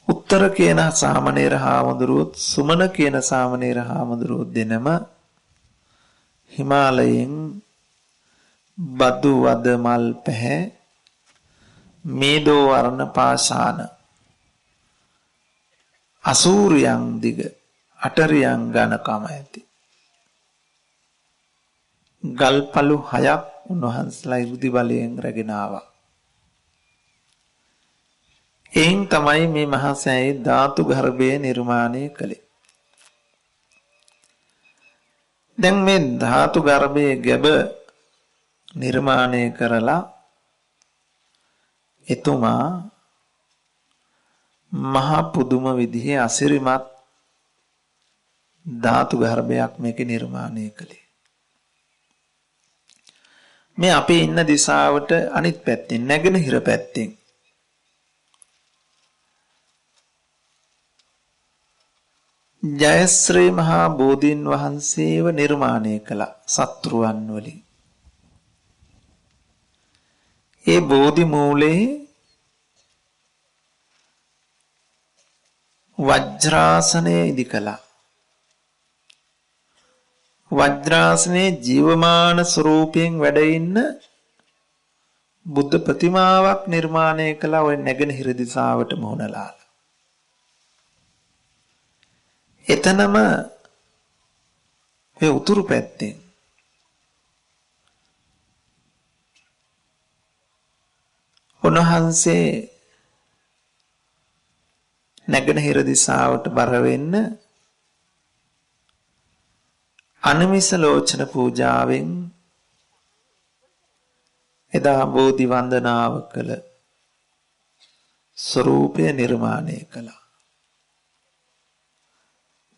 [SPEAKER 1] උත්තර කියන සාමණේර හාමුදුරුවොත් සුමන කියන සාමණේර හාමුදුරුවොත් දෙනම හිමාලයෙන් බදු වද මල් පැහැ මේදෝ වර්ණ පාෂාණ අසූරියන් දිග අටරියන් ඝනකම ඇති ගල්පලු 6ක් උන්වහන්සේලා ඉරුදි බලයෙන් රැගෙන ආවා. එයින් තමයි මේ මහා සෑයේ ධාතු ගර්භය නිර්මාණය කළේ. දැන් මේ ධාතු ගර්භයේ ගැබ නිර්මාණය කරලා එතුමා මහා පුදුම විදිහේ අසිරිමත් ධාතු ගර්භයක් මේකේ නිර්මාණය කළේ. මේ අපි ඉන්න දිශාවට අනිත් පැත්තෙන් නැගෙනහිර පැත්තෙන් ජයශ්‍රී මහා බෝධීන් වහන්සේව නිර්මාණය කළ සත්‍රුවන් වලින්. ඒ බෝධි මූලයේ වජ්‍රාසනය ඉදි කළා. වජ්‍රාසනයේ ජීවමාන ස්වරූපයෙන් වැඩ ඉන්න බුද්ධ ප්‍රතිමාවක් නිර්මාණය කළා ඔය නැගෙනහිර දිශාවට මුහුණලා. එතනම ඒ උතුරු පැත්තෙන් උන්වහන්සේ නැගෙනහිර දිශාවට බර වෙන්න අනමිස ලෝචන පූජාවෙන් එදා බෝධි වන්දනාව කළ ස්වරූපය නිර්මාණය කළා.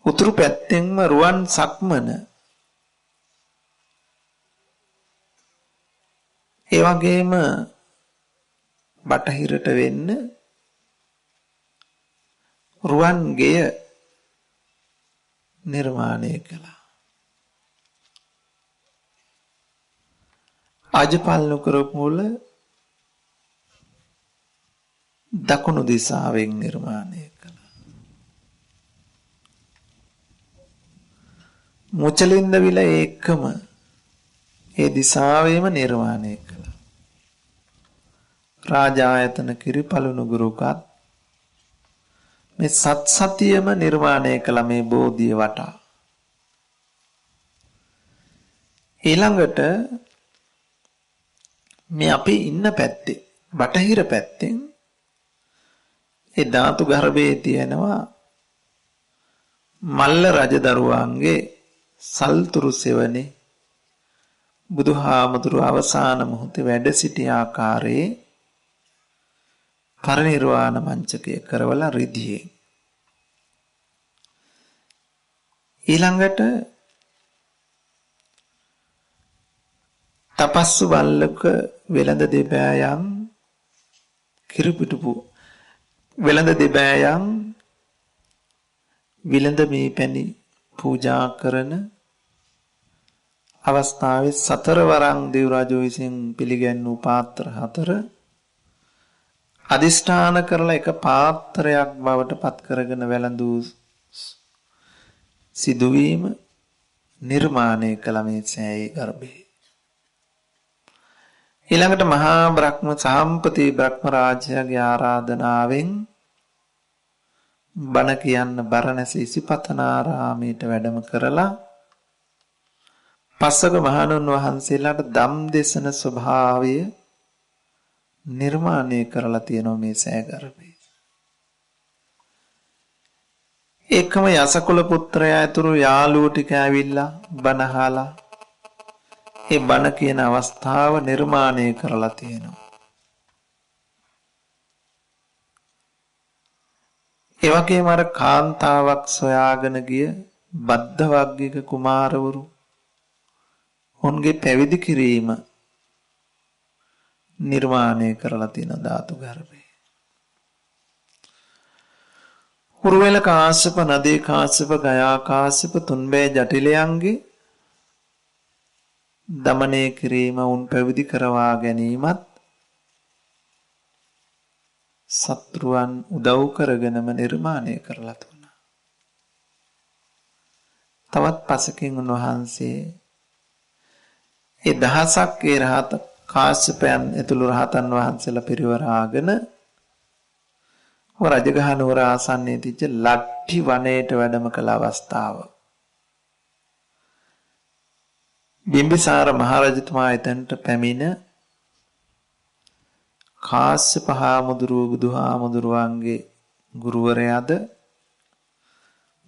[SPEAKER 1] උතුරු පැත්තෙන්ම රුවන් සක්මන ඒ වගේම බටහිරට වෙන්න රුවන් ගෙය නිර්මාණය කළා. අජපල්නුකර මුල දකුණු දිශාවෙන් නිර්මාණය කළා. මුචලින්ද විල ඒකම ඒ දිශාවෙම නිර්මාණය කළා. රාජායතන කිරිපළු නුගුරුකත් මේ සත්සතියම නිර්මාණය කළ මේ බෝධිය වටා. ඊළඟට මේ අපි ඉන්න පැත්තේ බටහිර පැත්තෙන් ඒ ධාතු ගර්භයේ තියෙනවා මල්ල රජදරුවන්ගේ සල්තුරු සෙවණේ බුදුහාමුදුරුව අවසාන මොහොතේ වැඩ සිටි ආකාරයේ පරිනිර්වාණ මංචකය කරවලා රිදියේ. ඊළඟට තපස්සු බල්ලක වෙළඳ දෙබෑයන් කිරිපිටුපු වෙළඳ දෙබෑයන් විලඳ මේ පැණි පූජා කරන අවස්ථාවේ සතර වරන් දේව රාජෝ විසින් පිළිගැන්වූ පාත්‍ර 4 අදිෂ්ඨාන කරලා එක පාත්‍රයක් බවට පත් කරගෙන වැළඳූ සිදුවීම නිර්මාණය කළ මේ සෑයේ ගර්භයේ. ඊළඟට මහා බ්‍රහ්ම සාම්පති බ්‍රහ්ම රාජයාගේ ආරාධනාවෙන් බණ කියන්න බරණැස ඉසිපතනාරාමයට වැඩම කරලා පස්වග මහණුන් වහන්සේලාට ධම් දේශන ස්වභාවය නිර්මාණය කරලා තියෙනවා මේ සෑ ගර්භයේ. ඒකම යසකුල පුත්‍රයා ඇතුළු යාළුවෝ ටික ඇවිල්ලා බණ අහලා ඒ බණ කියන අවස්ථාව නිර්මාණය කරලා තියෙනවා. ඒ වගේම අර කාන්තාවක් සොයාගෙන ගිය බද්ධවග්ගික කුමාරවරු උන්ගේ පැවිදි කිරීම නිර්මාණය කරලා තියෙන ධාතු ගර්භය. උරුවෙල කාශ්‍යප, නදී කාශ්‍යප, ගයා කාශ්‍යප තුන්බෑ ජටිලයන්ගේ දමනය කිරීම, උන් පැවිදි කරවා ගැනීමත් සත්‍රුවන් උදව් කරගෙනම නිර්මාණය කරලා තුනා. තවත් පසකින් උන්වහන්සේ ඒ දහසක් ඒ රහත කාශ්‍යපයන් ඇතුළු රහතන් වහන්සේලා පිරිවරාගෙන රජගහ නුවර ආසන්නයේ තිච්ච ලට්ටි වනයේට වැඩම කළ අවස්ථාව. බිම්බිසාර මහරජතුමා එතනට පැමිණ කාශ්‍යප හාමුදුරුව බුදුහාමුදුරුවන්ගේ ගුරුවරයාද,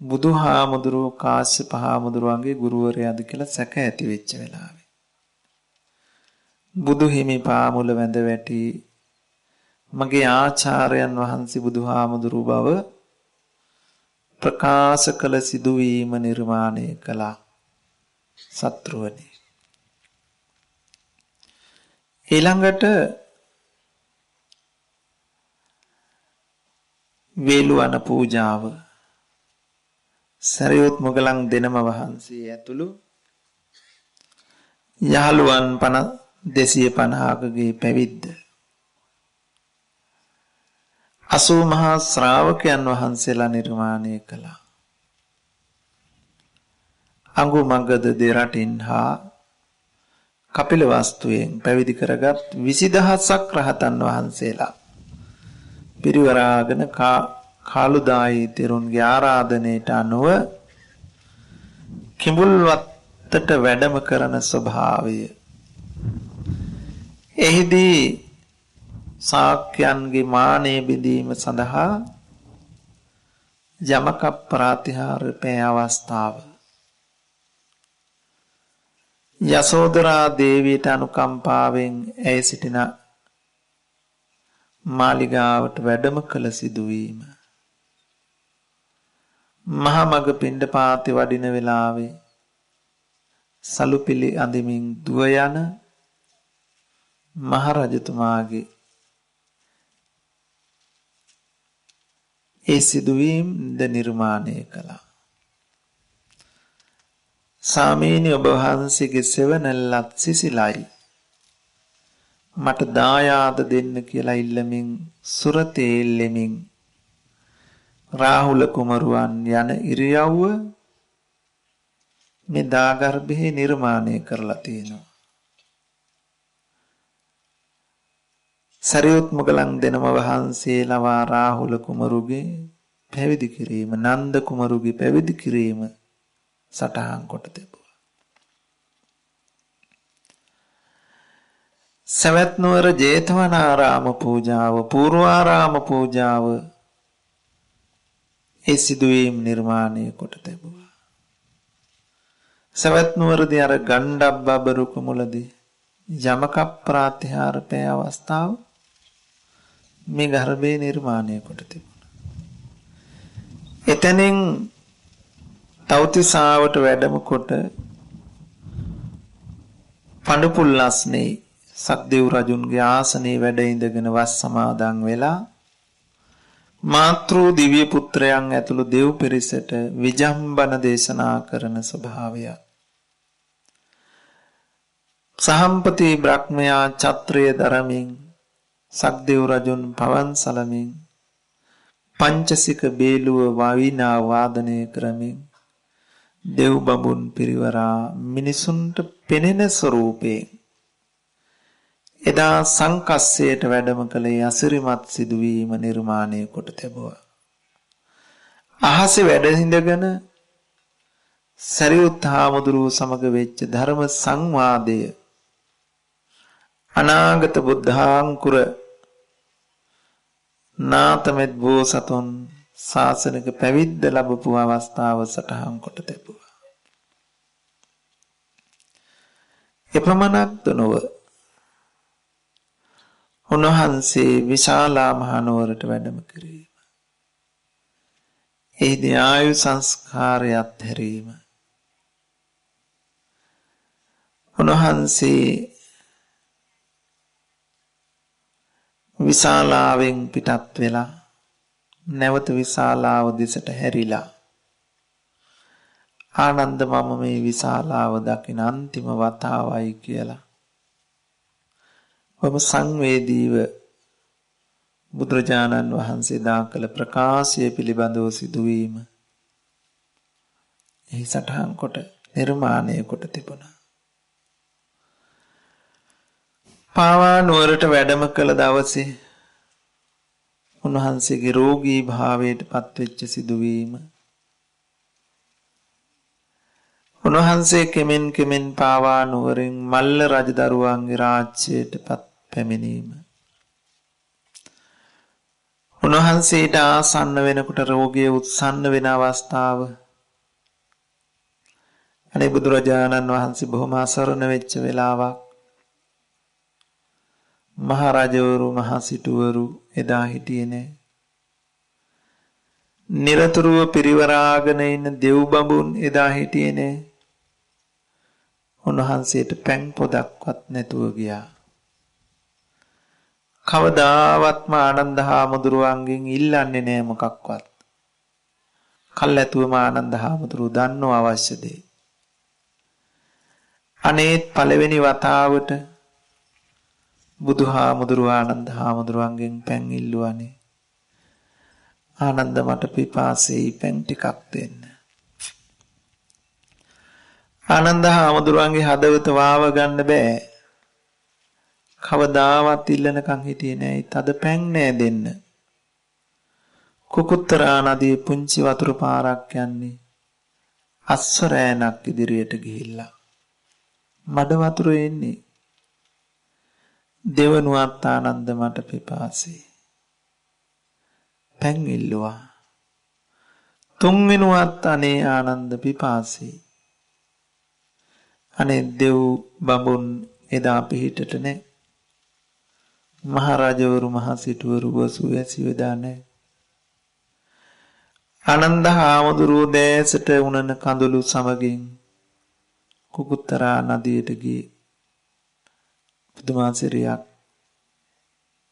[SPEAKER 1] බුදුහාමුදුරුව කාශ්‍යප හාමුදුරුවන්ගේ ගුරුවරයාද කියලා සැක ඇති වෙච්ච වෙලාවේ බුදු හිමි පාමුල වැඳ වැටි මගේ ආචාර්යයන් වහන්සේ බුදුහාමුදුරුව බව ප්‍රකාශ කළ සිදුවීම නිර්මාණය කළා. සත්‍රුවනි, ඊළඟට වේළුවන පූජාව සරියුත් මුගලන් දෙනම වහන්සේ ඇතුළු යහළුවන් 250කගේ පැවිද්ද 80 මහා ශ්‍රාවකයන් වහන්සේලා නිර්මාණය කළා. අඟුමගද දෙරටින් හා කපිලවස්තුයෙන් පැවිදි කරගත් 20000ක් රහතන් වහන්සේලා පිරිවරාගෙන කාලුදායි තෙරුන්ගේ ආරාධනයට අනුව කිඹුල්වත්තට වැඩම කරන ස්වභාවය. එහිදී ශාක්‍යයන්ගේ මානය බිඳීම සඳහා යමක ප්‍රාතිහාර පෑ අවස්ථාව. යසෝදරා දේවියට අනුකම්පාවෙන් ඇය සිටින මාලිගාවට වැඩම කළ සිදුවීම. මහමග පිණ්ඩපාතේ වඩින වෙලාවේ සලුපිලි අඳිමින් දුව යන මහරජතුමාගේ ඒ සිදුවීම් ද නිර්මාණය කළා. සාමීනි, ඔබ වහන්සේගේ සෙවණැල්ලත් සිසිලයි. මට දායාද දෙන්න කියලා ඉල්ලමින් සුරතේ එල්ලෙමින් රාහුල කුමරුවන් යන ඉරියව්ව මේ දාගර්භයේ නිර්මාණය කරලා තියෙනවා. සරියුත් මුගලන් දෙනම වහන්සේ ලවා රාහුල කුමරුගේ පැවිදි කිරීම, නන්ද කුමරුගේ පැවිදි කිරීම සටහන් කොට තිබුවා. සවැත් නුවර ජේතවනාරාම පූජාව, පූර්වාරාම පූජාව ඒ සිදුවීම් නිර්මාණය කොට තිබුවා. සවැත් නුවරදී අර ගණ්ඩබ්බබරුක මුලදී යමක ප්‍රාතිහාර පෑ අවස්ථාව මේ ගර්භයේ නිර්මාණය කොට තිබුණා. එතනින් තව්තිසාවට වැඩම කොට පඬුපුල්ලස්නේ සක්දෙව් රජුන්ගේ ආසනයේ වැඩ ඉඳගෙන වස් සමාදන් වෙලා මාතෘ දිව්‍ය පුත්‍රයන් ඇතුළු දෙව් පිරිසට විජම්බන දේශනා කරන ස්වභාවය. සහම්පති බ්‍රහ්මයා ඡත්‍රය දරමින් සක්දෙව් රජුන් පවන් සලමින් පංචසික බේලුව වවිනා වාදනය කරමින් දෙව් බඹුන් පිරිවරා මිනිසුන්ට පෙනෙන ස්වරූපයෙන් එදා සංකස්සයට වැඩම කළේ අසිරිමත් සිදුවීම නිර්මාණය කොට තිබුවා. අහසේ වැඩ හිඳගෙන සරියුත් හාමුදුරුව සමග වෙච්ච ධර්ම සංවාදය අනාගත බුද්ධාංකුර නාතමෙත් බෝසතුන් ශාසනික පැවිද්ද ලැබපු අවස්ථාව සටහන් කොට තිබුවා. එපමණක් නොව උන්වහන්සේ විශාලා මහනුවරට වැඩම කිරීම, එහිදී ආයු සංස්කාරයත් හැරීම, උන්වහන්සේ විශාලාවෙන් පිටත් වෙලා නැවත විශාලාව දෙසට හැරිලා ආනන්ද මම මේ විශාලාව දකින අන්තිම වතාවයි කියලා ඔබ සංවේදීව බුදුරජාණන් වහන්සේ දා කළ ප්‍රකාශය පිළිබඳව සිදුවීම එහි සටහන් කොට නිර්මාණය කොට තිබුණා. පාවා නුවරට වැඩම කළ දවසේ උන්වහන්සේගේ රෝගී භාවයට පත්වෙච්ච සිදුවීම උන්වහන්සේ කෙමෙන් පාවා නුවරින් මල්ල රජදරුවන්ගේ රාජ්‍යයට පැමිණීම උන්වහන්සේට ආසන්න වෙනකොට රෝගය උත්සන්න වෙන අවස්ථාව අනේ බුදුරජාණන් වහන්සේ බොහොම අසරණ වෙච්ච වෙලාවක් මහරජවරු මහ සිටුවරු එදා හිටියේ නෑ. නිරතුරුව පිරිවරාගෙන ඉන්න දෙව් බඹුන් එදා හිටියේ නෑ. උන්වහන්සේට පැන් පොදක්වත් නැතුව ගියා. කවදාවත්ම ආනන්ද හාමුදුරුවන්ගෙන් ඉල්ලන්නේ නෑ මොකක්වත්. කල්ැතුවම ආනන්ද හාමුදුරුවෝ දන්නෝ අවශ්‍ය දේ. අනේත් පළවෙනි වතාවට බුදුහාමුදුරුවෝ ආනන්ද හාමුදුරුවන්ගෙන් පැන් ඉල්ලුවානේ. ආනන්ද මට පිපාසෙයි පැන් ටිකක් දෙන්න. ආනන්ද හාමුදුරුවන්ගේ හදවත වාව ගන්න බෑ. කවදාවත් ඉල්ලනකම් හිටියේ නෑ. තද පැන් නෑ දෙන්න. කුකුත්තරා නදියේ පුංචි වතුර පාරක් යන්නේ අස්වරෑනක් ඉදිරියට ගිහිල්ලා මඩ වතුර එන්නේ. දෙවනුවත් ආනන්ද මට පිපාසෙයි. පැන් ඉල්ලුවා. තුන්වෙනුවත් අනේ ආනන්ද පිපාසෙයි. අනේ දෙව් බඹුන් එදා පිහිටට නෑ. මහරජවරු මහ සිටුවරු බසු ඇසි වෙදා නෑ. ආනන්ද හාමුදුරුවෝ දැසට උනන කඳුළු සමගින් කුකුත්තරා නදියට ගියේ. පුදුමාසිරියක්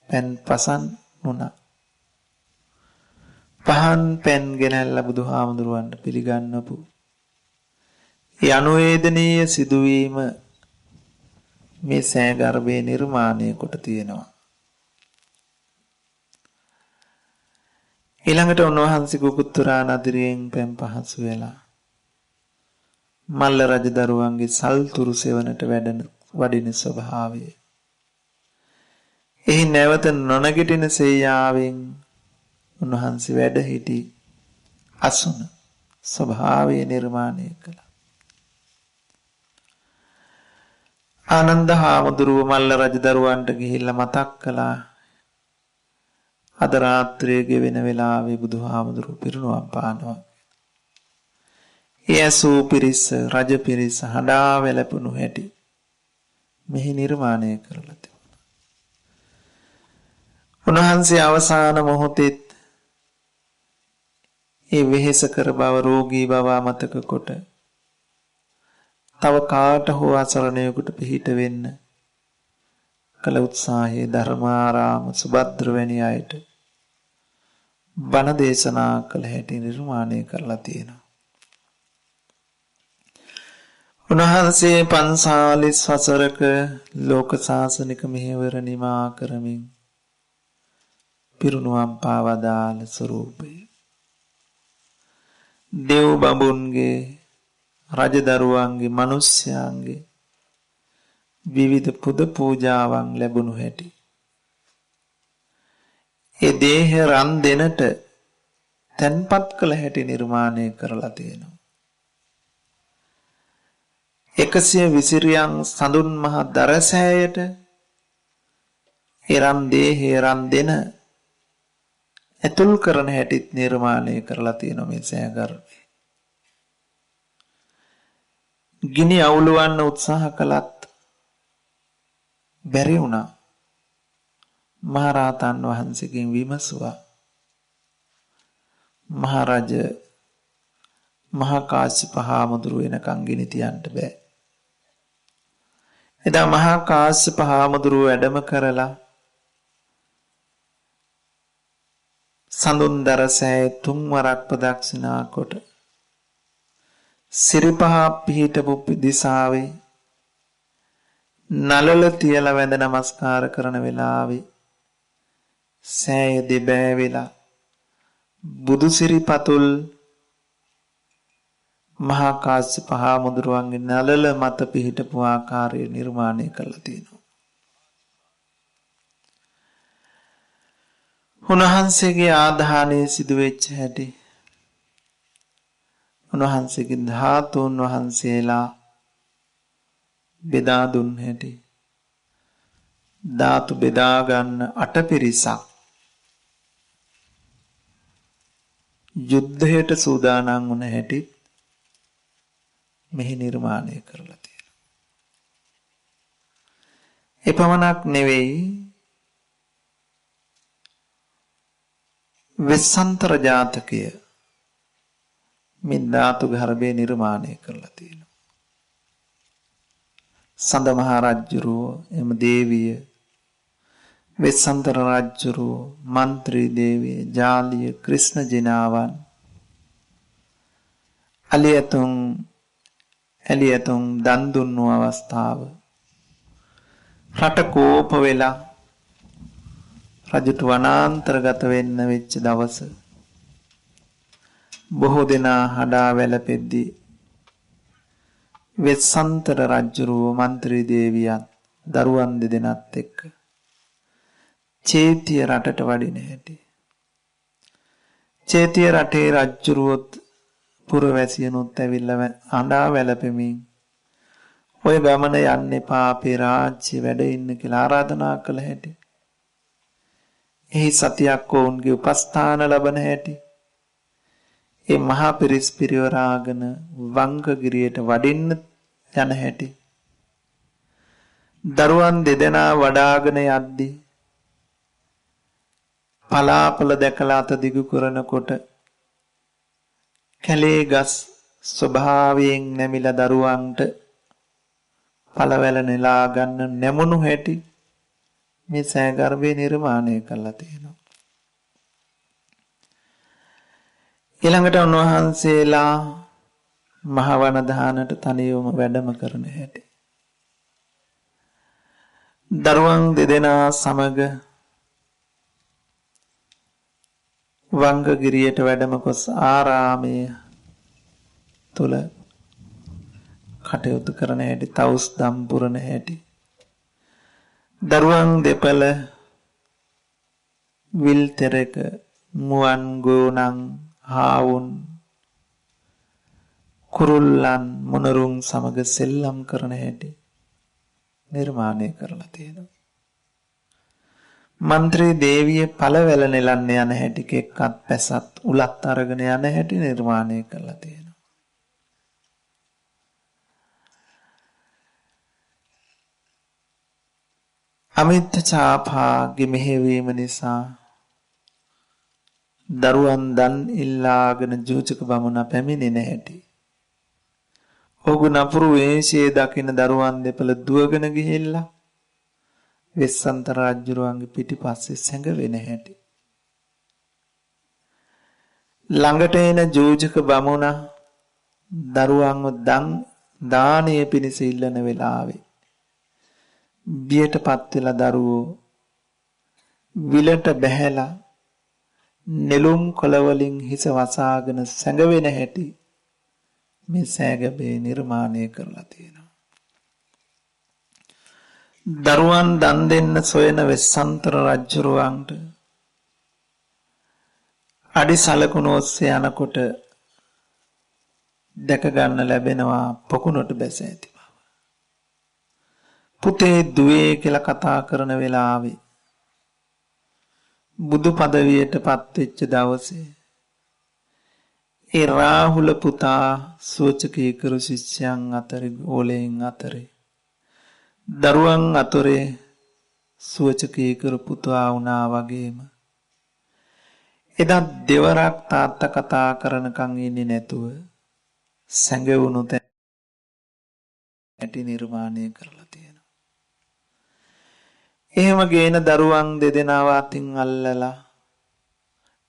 [SPEAKER 1] පැන් පසන් වුණා. පහන් පැන් ගෙනල්ලා බුදුහාමුදුරුවන්ට පිළිගන්නපු ඒ අනුවේදනීය සිදුවීම මේ සෑගර්භයේ නිර්මාණය කොට තියෙනවා. ඊළඟට උන්වහන්සේ කුකුත්තරා නදියෙන් පැන් පහසු වෙලා මල්ල රජදරුවන්ගේ සල්තුරු සෙවණට වඩින ස්වභාවය. එහි නැවත නොනගිටින සේයාවෙන් උන්වහන්සේ වැඩ සිටි අසුන ස්වභාවය නිර්මාණය කළා. ආනන්ද හාමුදුරුව මල්ල රජදරුවන්ට ගිහිල්ලා මතක් කළා අද රාත්‍රියේ ගෙවෙන වෙලාවේ බුදුහාමුදුරුව පිරිනුවම් පානවා. යසූ පිරිස රජ පිරිස හඬා වැළපුණු හැටි මෙහි නිර්මාණය කරලා තිබුණා. උන්වහන්සේ අවසාන මොහොතෙත් ඒ වෙහෙස කර බව රෝගී බව අමතක කොට තව කාට හෝ අසරණයෙකුට පිහිට වෙන්න කළ උත්සාහයේ ධර්මාරාම සුභද්‍ර වැනි අයට බණ දේශනා කළ හැටි නිර්මාණය කරලා තියෙනවා. උන්වහන්සේ 45 වසරක ලෝක ශාසනික මෙහෙවර නිමා කරමින් පිරිනුවම් පාවදාළ ස්වරූපය දෙව් බඹුන්ගේ රජදරුවන්ගේ මිනිස්යාන්ගේ විවිධ පුද පූජාවන් ලැබුණු හැටි ඒ දේහ රන් දෙනට තැන්පත් කළ හැටි නිර්මාණය කරලා තියෙනවා. 120 රියන් සඳුන් මහ දරසෑයට එරන් දේහේ රන් දෙන ඇතුල් කරන හැටිත් නිර්මාණය කරලා තියෙනවා මේ සෑගර්භය. ගිනි අවුලවන්න උත්සාහ කළත් බැරි වුණා. මහරහතන් වහන්සේගෙන් විමසුවා. මහරජ මහා කාශ්‍යප හාමුදුරුවෝ එනකන් ගිනි තියන්න බෑ. එදා මහා කාශ්‍යප හාමුදුරුවෝ වැඩම කරලා සඳුන්දර සෑය තුන්වරක් ප්‍රදක්ෂිනා කොට සිරිපහ පිහිටපු දිසාවේ නලල තියලා වැඳ නමස්කාර කරන වෙලාවේ සෑය දෙබෑ වෙලා බුදු සිරිපතුල් මහා කාශ්‍යප හාමුදුරුවන්ගේ නලල මත පිහිටපු ආකාරය නිර්මාණය කරලා තියෙනවා. උන්වහන්සේගේ ආදාහනය සිදු වෙච්ච හැටි, උන්වහන්සේගේ ධාතුන් වහන්සේලා බෙදා දුන් හැටි, ධාතු බෙදා ගන්න අටපිරිසක් යුද්ධයට සූදානම් වුණ හැටි මෙහි නිර්මාණය කරලා තියෙනවා. එපමණක් නෙවෙයි, වෙස්සන්තර ජාතකය මේ ධාතු ගර්භය නිර්මාණය කරලා තියෙනවා. සඳ මහ රජුරෝ එම දේවිය, වෙස්සන්තර රජුරෝ, මන්ත්‍රී දේවිය, ජාලිය, ක්‍රිෂ්ණ ජිනාවන්, ඇලියතුන් දන් දුන්නු අවස්ථාව, රට කෝප වෙලා රජුට වනාන්තරගත වෙන්න වෙච්ච දවස, බොහෝ දෙනා හඩා වැළපෙද්දී වෙස්සන්තර රජුරුව මන්ත්‍රී දේවියන් දරුවන් දෙදෙනත් එක්ක චේතිය රටට වඩින හැටි, චේතිය රටේ රජුරුවොත් පුරවැසියනුත් ඇවිල්ලා හඬා වැළපෙමින් ඔය ගමන යන්න එපා, අපේ රාජ්‍ය වැඩ ඉන්න කියලා ආරාධනා කළ හැටි, එහි සතියක් ඔවුන්ගේ උපස්ථාන ලබන හැටි, ඒ මහා පිරිස් පිරිවරාගෙන වංගගිරියට වඩින්න යන හැටි, දරුවන් දෙදෙනා වඩාගෙන යද්දී පලාපල දැකලා අත දිගු කරනකොට කැලේ ගස් ස්වභාවයෙන් නැමිලා දරුවන්ට පළවැල නෙලා ගන්න නැමුණු හැටි මේ සෑගර්භය නිර්මාණය කරලා තියෙනවා. ඊළඟට උන්වහන්සේලා මහ වනදානට තනියම වැඩම කරන හැටි, දරුවන් දෙදෙනා සමග වංගගිරියට වැඩම කොස් ආරාමයේ තුල කටයුතු කරන හැටි, තවුස් දම් පුරන හැටි, දරුවන් දෙපළ විල් තෙරක මුවන් ගෝනං හාවුන් කුරුල්ලන් මොනරුන් සමග සෙල්ලම් කරන හැටි නිර්මාණය කරලා තියෙනවා. මන්ත්‍රී දේවිය පළවැල නෙලන්න යන හැටි, කෙක්කත් පැසත් උලත් අරගෙන යන හැටි නිර්මාණය කරලා තියෙනවා. අමිත්ත චාපාගේ මෙහෙවීම නිසා දරුවන් දන් ඉල්ලාගෙන ජෝචක බමුණ පැමිණෙන හැටි, ඔහු නපුරු වේශයේ දකින දරුවන් දෙපළ දුවගෙන ගිහිල්ලා වෙස්සන්තර රජුරුවන්ගේ පිටිපස්සේ සැඟවෙන හැටි, ළඟට එන ජෝජක බමුණ දරුවන්ව දානය පිණිස ඉල්ලන වෙලාවේ බියටපත් වෙලා දරුවෝ විලට බැහැලා නෙළුම් කොළ වලින් හිස වසාගෙන සැඟවෙන හැටි මේ සෑගබේ නිර්මාණය කරලා තියෙනවා. දරුවන් දන් දෙන්න සොයන වෙස්සන්තර රජුරුවන්ට අඩි සලකුණු ඔස්සේ යනකොට දැක ගන්න ලැබෙනවා පොකුණට බැස ඇති බව. පුතේ දුවේ කියලා කතා කරන වෙලාවේ බුදු පදවියට පත්වෙච්ච දවසේ ඒ රාහුල පුතා සෝචකීකරු ශිෂ්‍යයන් අතරේ ගෝලයන් අතරේ දරුවන් අතරේ සෝචකීකරු පුතා වුණා වගේම එදා දෙවරක් තාත්තා කතා කරනකන් ඉන්නේ නැතුව සැඟවුණු තැටි නිර්මාණය කරලා තියෙනවා. එහෙම ගේන දරුවන් දෙදෙනාව අතින් අල්ලලා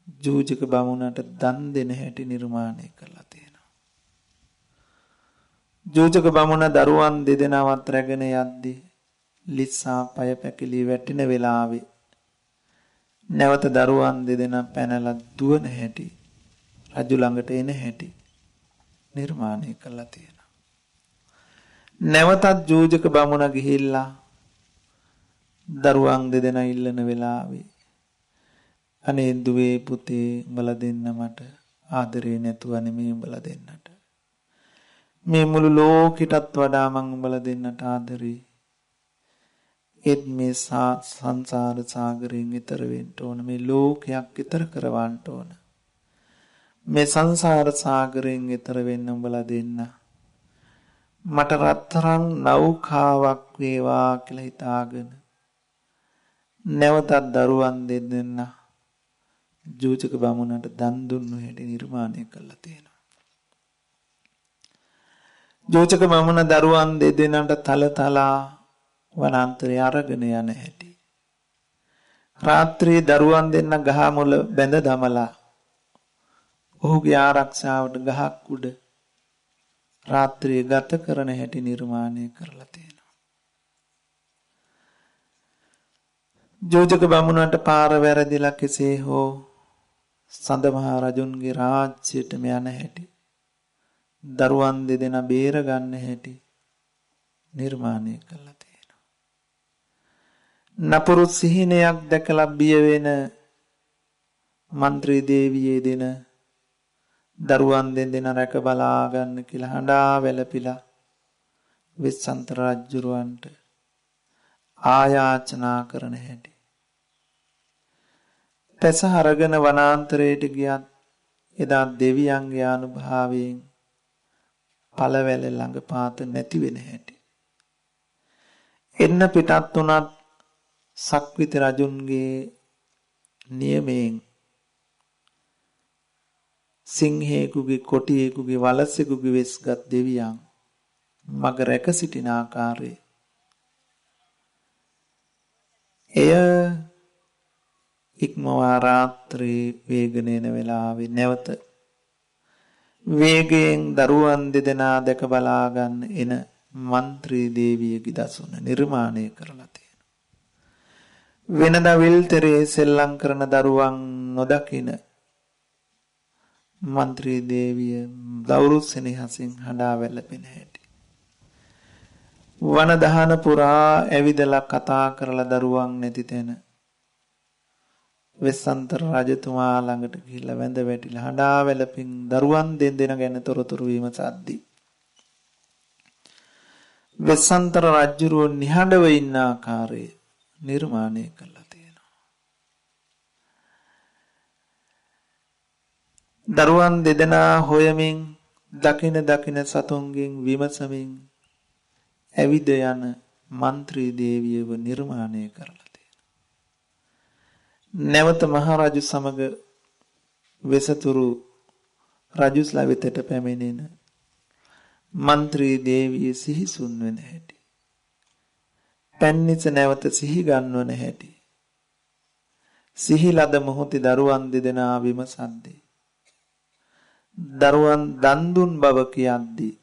[SPEAKER 1] ජූජක බමුණට දන් දෙන හැටි නිර්මාණය කළා තියෙනවා. ජූජක බමුණ දරුවන් දෙදෙනාවත් රැගෙන යද්දී ලිස්සා පය පැකිලී වැටෙන වෙලාවේ නැවත දරුවන් දෙදෙනා පැනලා දුවන හැටි රජු ළඟට එන හැටි නිර්මාණය කළා තියෙනවා. නැවතත් ජූජක බමුණ ගිහිල්ලා දරුවන් දෙදෙනා ඉල්ලන වෙලාවේ අනේ දුවේ පුතේ උඹලා දෙන්න මට ආදරේ නැතුව නෙමෙයි උඹලා දෙන්නට. මේ මුළු ලෝකෙටත් වඩා මං උඹලා දෙන්නට ආදරේ. ඒත් මේ සංසාර සාගරයෙන් ඈතර වෙන්න ඕන. මේ ලෝකයක් ඈතර කරවන්න ඕන. මේ සංසාර සාගරයෙන් ඈතර වෙන්න උඹලා දෙන්න. මට රත්තරන් නෞකාවක් වේවා කියලා හිතාගෙන නැවතත් දරුවන් දෙන්න ජූජක බමුණට දන් දුන්නු හැටි නිර්මාණය කළා තියෙනවා. ජූජක බමුණ දරුවන් දෙදෙනාට තලතලා වනාන්තරය අරගෙන යන හැටි. රාත්‍රියේ දරුවන් දෙන්න ගහ මුල බැඳ දමලා ඔහුගේ ආරක්ෂාවට ගහක් උඩ රාත්‍රියේ ගත කරන හැටි නිර්මාණය කරලා තියෙනවා. ජෝජක බමුණට පාර වැරදිලා කෙසේ හෝ සඳමහා රජුන්ගේ රාජ්‍යයටම යන හැටි දරුවන් දෙදෙනා බේර ගන්න හැටි නිර්මාණය කළා තියෙනවා. නපුරු සිහිනයක් දැකලා බිය වෙන മന്ത്രി දේවියේ දෙන දරුවන් දෙදෙනා රැක බලා ගන්න කියලා හඬා වැළපිලා විස්සන්ත රජුරවන්ට ආයාචනා කරන හැටි. පැස අරගෙන වනාන්තරයට ගියත් එදා දෙවියන්ගේ අනුභවයෙන් පළවැල ළඟ පාත නැති වෙන හැටි. එන්න පිටත් උනත් සක්විති රජුන්ගේ නියමයෙන් සිංහේකුගේ කොටියෙකුගේ වලස්සෙකුගේ වෙස්ගත් දෙවියන් මග රැක සිටින ආකාරය එය ඉක්මවා රාත්‍රී වේගන එන වෙලාවේ නැවත වේගයෙන් දරුවන් දෙදෙනා දැක බලා ගන්න එන മന്ത്രി දේවියගේ දසුන නිර්මාණය කරලා තියෙනවා. වෙනදා විල්තරේ සෙල්ලම් කරන දරුවන් නොදකින മന്ത്രി දේවිය දවුරු සෙනෙහසින් හඬා වැළපෙන හැටි. වන දහන පුරා ඇවිදලා කතා කරලා දරුවන් නැති තැන වෙස්සන්තර රජතුමා ළඟට ගිහිල්ලා වැඳ වැටිලා හඬා වැළපින් දරුවන් දෙන්න ගැන තොරතුරු විමසද්දී වෙස්සන්තර රජුරෝ නිහඬව ඉන්න ආකාරය නිර්මාණය කළා තියෙනවා. දරුවන් දෙදෙනා හොයමින් දකින සතුන්ගෙන් විමසමින් ඇවිද යන മന്ത്രി දේවියව නිර්මාණය කරලා තියෙනවා. නැවත මහරජු සමග වෙසතුරු රජුස්ලා වෙතට පැමිණෙන മന്ത്രി දේවිය සිහිසුන් වෙන හැටි. පැන්නිස නැවත සිහි ගන්නවන හැටි. සිහිලද මොහොතේ දරුවන් දෙදෙනා විමසද්දී දරුවන් දන් දුන් බව කියද්දී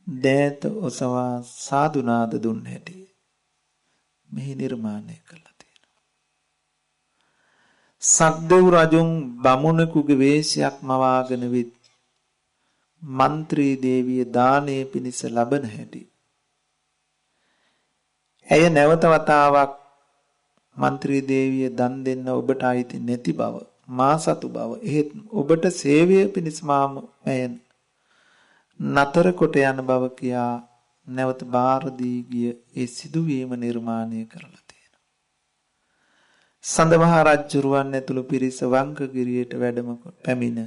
[SPEAKER 1] දෑත ඔසවා සාදුනාද දුන් හැටි මෙහි නිර්මාණය කළා තියෙනවා. සක්දෙව් රජුන් බමුණෙකුගේ වේශයක් මවාගෙන විත් മന്ത്രി දේවිය දානයේ පිණිස ලබන හැටි. ඇය නැවත වතාවක් മന്ത്രി දේවිය දන් දෙන්න ඔබට අයිති නැති බව මා සතු බව එහෙත් ඔබට සේවය පිණිස මාම මයන් නතර කොට යන බව කියා නැවත බාර දී ගිය ඒ සිදුවීම නිර්මාණය කරලා තියෙනවා. සඳමහා රජුරුවන් ඇතුළු පිරිස වංකගිරියට වැඩම පැමිණ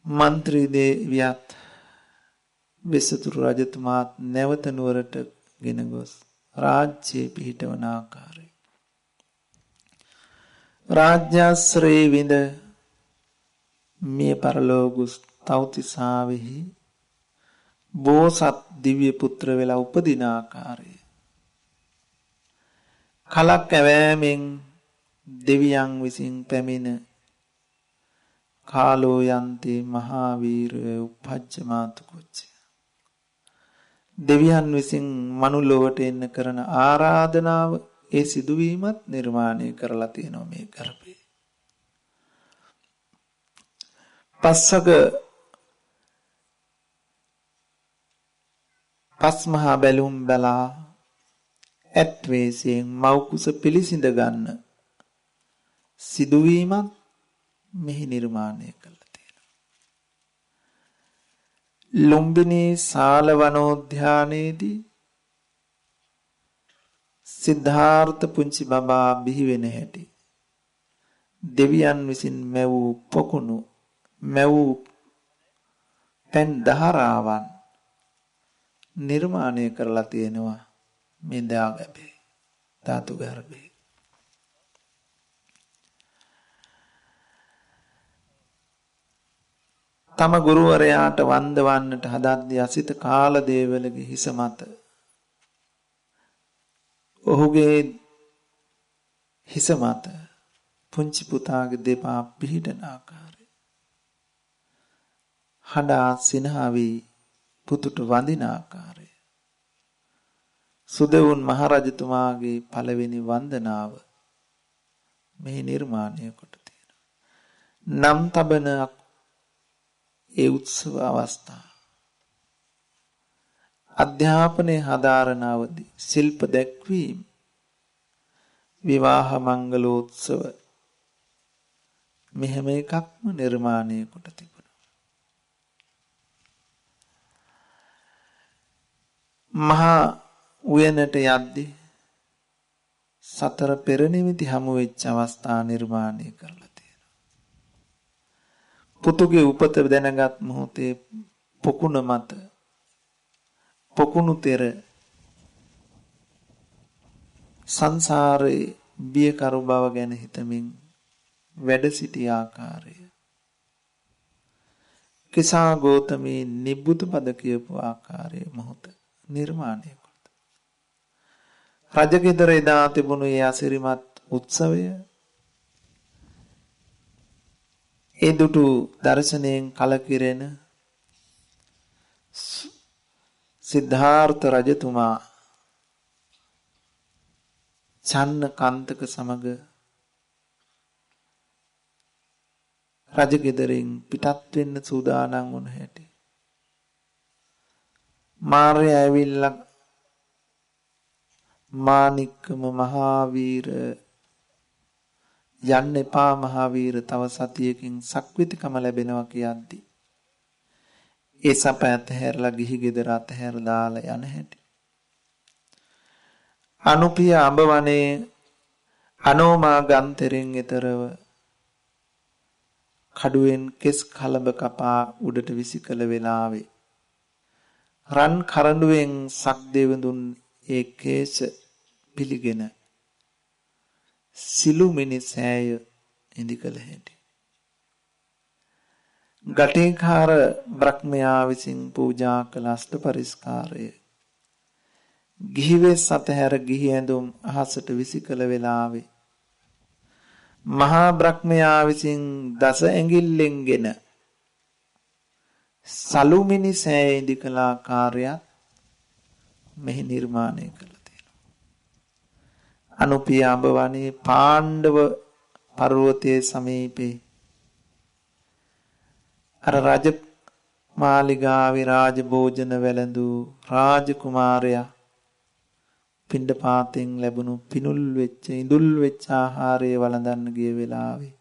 [SPEAKER 1] മന്ത്രി දේවියත් වෙසතුරු රජතුමාත් නැවත නුවරට ගෙන ගොස් රාජ්‍යයේ පිහිටවන ආකාරය රාජ්‍යාශ්‍රයේ විඳ මිය පරලෝකුස් තව්තිසාවෙහි බෝසත් දිව්‍ය පුත්‍ර වෙලා උපදින ආකාරය කලක් ඇවෑමෙන් දෙවියන් විසින් පැමිණ කාලෝ යන්ති මහාවීර උපජ්ජමාතු කුච්ච දෙවියන් විසින් මනුලොවට එන්න කරන ආරාධනාව ඒ සිදුවීමත් නිර්මාණය කරලා තියෙනවා මේ ගර්භයේ. පස්සක පස්මහා බැලුම් බලා ඇත් වේසයෙන් මව්කුස පිළිසිඳ ගන්න සිදුවීමත් මෙහි නිර්මාණය කළා තියෙනවා. ලුම්බිනී සාල වනෝද්‍යානයේදී සිද්ධාර්ථ පුංචි බබා බිහි වෙන හැටි දෙවියන් විසින් මැවූ පොකුණු මැවූ පෙන් දහරාවන් නිර්මාණය කරලා තියෙනවා මේ දාගැබේ ධාතු ගර්භේ. තම ගුරුවරයාට වන්දවන්නට හදද්දී අසිත කාලදේවලගේ හිස මත ඔහුගේ හිස මත පුංචි පුතාගේ දෙපා පිහිටන ආකාරය හඬා සිනහවි පුතුට වඳින ආකාරය සුදවුන් මහරජතුමාගේ පළවෙනි වන්දනාව මෙහි නිර්මාණය කොට තියෙනවා. නම් තබන ඒ උත්සව අවස්ථා අධ්‍යාපනයේ හදාරන අවදි ශිල්ප දැක්වීම විවාහ මංගලෝත්සව මෙහෙම එකක්ම නිර්මාණය කොට තිබුණා. මහා උයනට යද්දී සතර පෙර නිමිති හමු වෙච්ච අවස්ථා නිර්මාණය කරලා තියෙනවා. පුතුගේ උපත දැනගත් මොහොතේ පොකුණ මත පොකුණු තෙර සංසාරේ බියකරු බව ගැන හිතමින් වැඩ සිටි ආකාරය කිසා ගෝතමී නිබ්බුත පද කියපු ආකාරයේ මොහොත නිර්මාණය කොට. රජගෙදර එදා තිබුණු ඒ අසිරිමත් උත්සවය ඒ දුටු දර්ශනයෙන් කලකිරෙන සිද්ධාර්ථ රජතුමා චන්න කාන්තක සමග රජගෙදරින් පිටත් වෙන්න සූදානම් වුණ හැටි මාර්යා ඇවිල්ලා මානික්කම මහාවීර යන්න එපා මහාවීර තව සතියකින් සක්විතිකම ලැබෙනවා කියද්දී ඒ සප ඇතහැරලා ගිහි ගෙදර අතහැර දාලා යන හැටි අනුපිය අඹ වනේ අනෝමා ගන්තරෙන් ඈතරව කඩුවෙන් කෙස් කලඹ කපා උඩට විසිකල වෙලාවේ රන් කරඬුවෙන් සක්දෙවඳුන් ඒ කේශ පිළිගෙන සිළු මිනිසෑය ඉදිකල හැටි ගටේකාර බ්‍රහ්මයා විසින් පූජා කළ අෂ්ට පරිස්කාරය ගිහිවෙස් අතහැර ගිහි ඇඳුම් අහසට විසිකල වෙලාවේ මහා බ්‍රහ්මයා විසින් දස ඇඟිල්ලෙන්ගෙන සලුමිනි සෑය ඉදිකල ආකාරයත් මෙහි නිර්මාණය කළා තියෙනවා. අනුපිය අඹ වනේ පාණ්ඩව පර්වතයේ සමීපේ අර රජ මාලිගාවේ රාජ භෝජන වැළඳූ රාජකුමාරයා පිණ්ඩපාතෙන් ලැබුණු පිනුල් වෙච්ච ඉඳුල් වෙච්ච ආහාරය වළඳන්න ගිය වෙලාවේ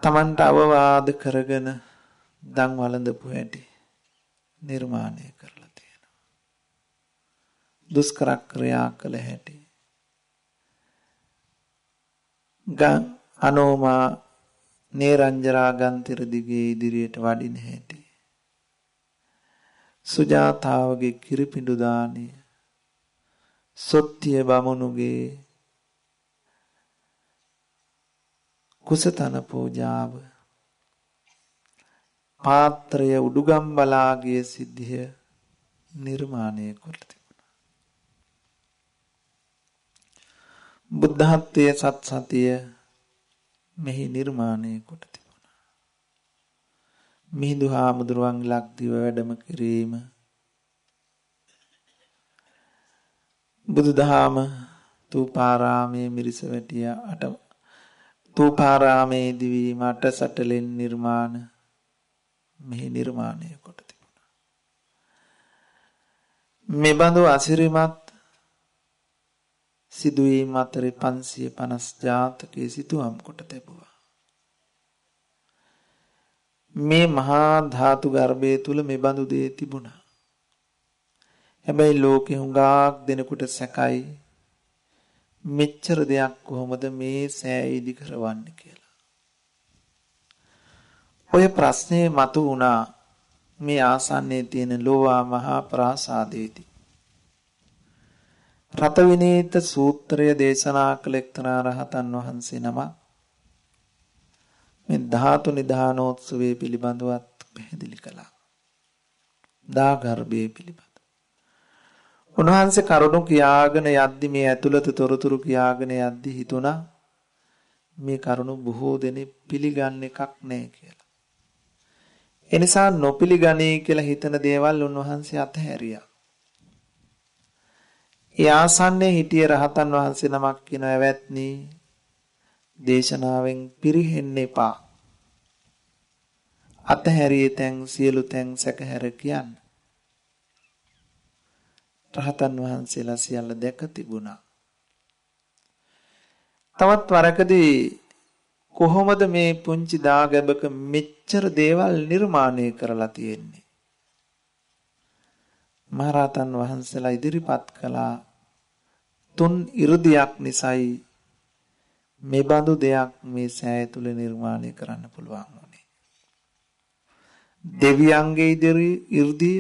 [SPEAKER 1] තමන්ට අවවාද කරගෙන දන් වළඳපු හැටි නිර්මාණය කරලා තියෙනවා. දුෂ්කර ක්‍රියා කළ හැටි අනෝමා නේරංජරා ගන්තිර දිගේ ඉදිරියට වඩින හැටි සුජාතාවගේ කිරිපිඬු දානය සොත්තිය බමුණුගේ කුසතන පූජාව පාත්‍රය උඩුගම් බලාගේ සිද්ධිය නිර්මාණය කර තිබුණා. බුද්ධත්වයේ සත් සතිය මෙහි නිර්මාණය කොට තිබුණා. මිහිඳු හාමුදුරුවන් ලක්දිව වැඩම කිරීම බුදුදහම තූපාරාමේ මිරිසවැටිය අට තූපාරාමේ දිවීම අටසටලෙන් නිර්මාණ මෙහි නිර්මාණය කොට තිබුණා. මෙබඳු අසිරිමත් සිදුවීම් අතරේ 550 ජාතකයේ සිතුවම් කොට තිබුවා. මේ මහා ධාතු ගර්භය තුල මෙබඳු දේ තිබුණා. හැබැයි ලෝකෙ හුඟක් දෙනෙකුට සැකයි මෙච්චර දෙයක් කොහොමද මේ සෑ ඉදි කරවන්නේ කියලා. ඔය ප්‍රශ්නේ මතු වුණා මේ ආසන්නයේ තියෙන ලෝවා මහා ප්‍රාසාදයේදී. රතවිනීත සූත්‍රය දේශනා කළ එක්තරා රහතන් වහන්සේ නම මේ ධාතු නිධානෝත්සවයේ පිළිබඳවත් පැහැදිලි කළා. දාගර්භයේ පිළිබඳ. උන්වහන්සේ කරුණු කියාගෙන යද්දි මේ ඇතුළත තොරතුරු කියාගෙන යද්දි හිතුණා මේ කරුණු බොහෝ දෙනෙක් පිළිගන්න එකක් නෑ කියලා. ඒ නිසා නොපිළිගන්නේ කියලා හිතන දේවල් උන්වහන්සේ අතහැරියා. ඒ ආසන්නයේ හිටිය රහතන් වහන්සේ නමක් කියන ඇවැත්නි දේශනාවෙන් පිරිහෙන්න එපා. අතහැරිය තැන් සියලු තැන් සැකහැර කියන්න. රහතන් වහන්සේලා සියල්ල දැක තිබුණා. තවත් වරකදී කොහොමද මේ පුංචි දාගැබක මෙච්චර දේවල් නිර්මාණය කරලා තියෙන්නේ? මහරහතන් වහන්සේලා ඉදිරිපත් කළා 3 이르දියක් නිසායි මේ බඳු දෙයක් මේ සෑය තුල නිර්මාණය කරන්න පුළුවන් වුණේ. දෙවියන්ගේ 이르දිය,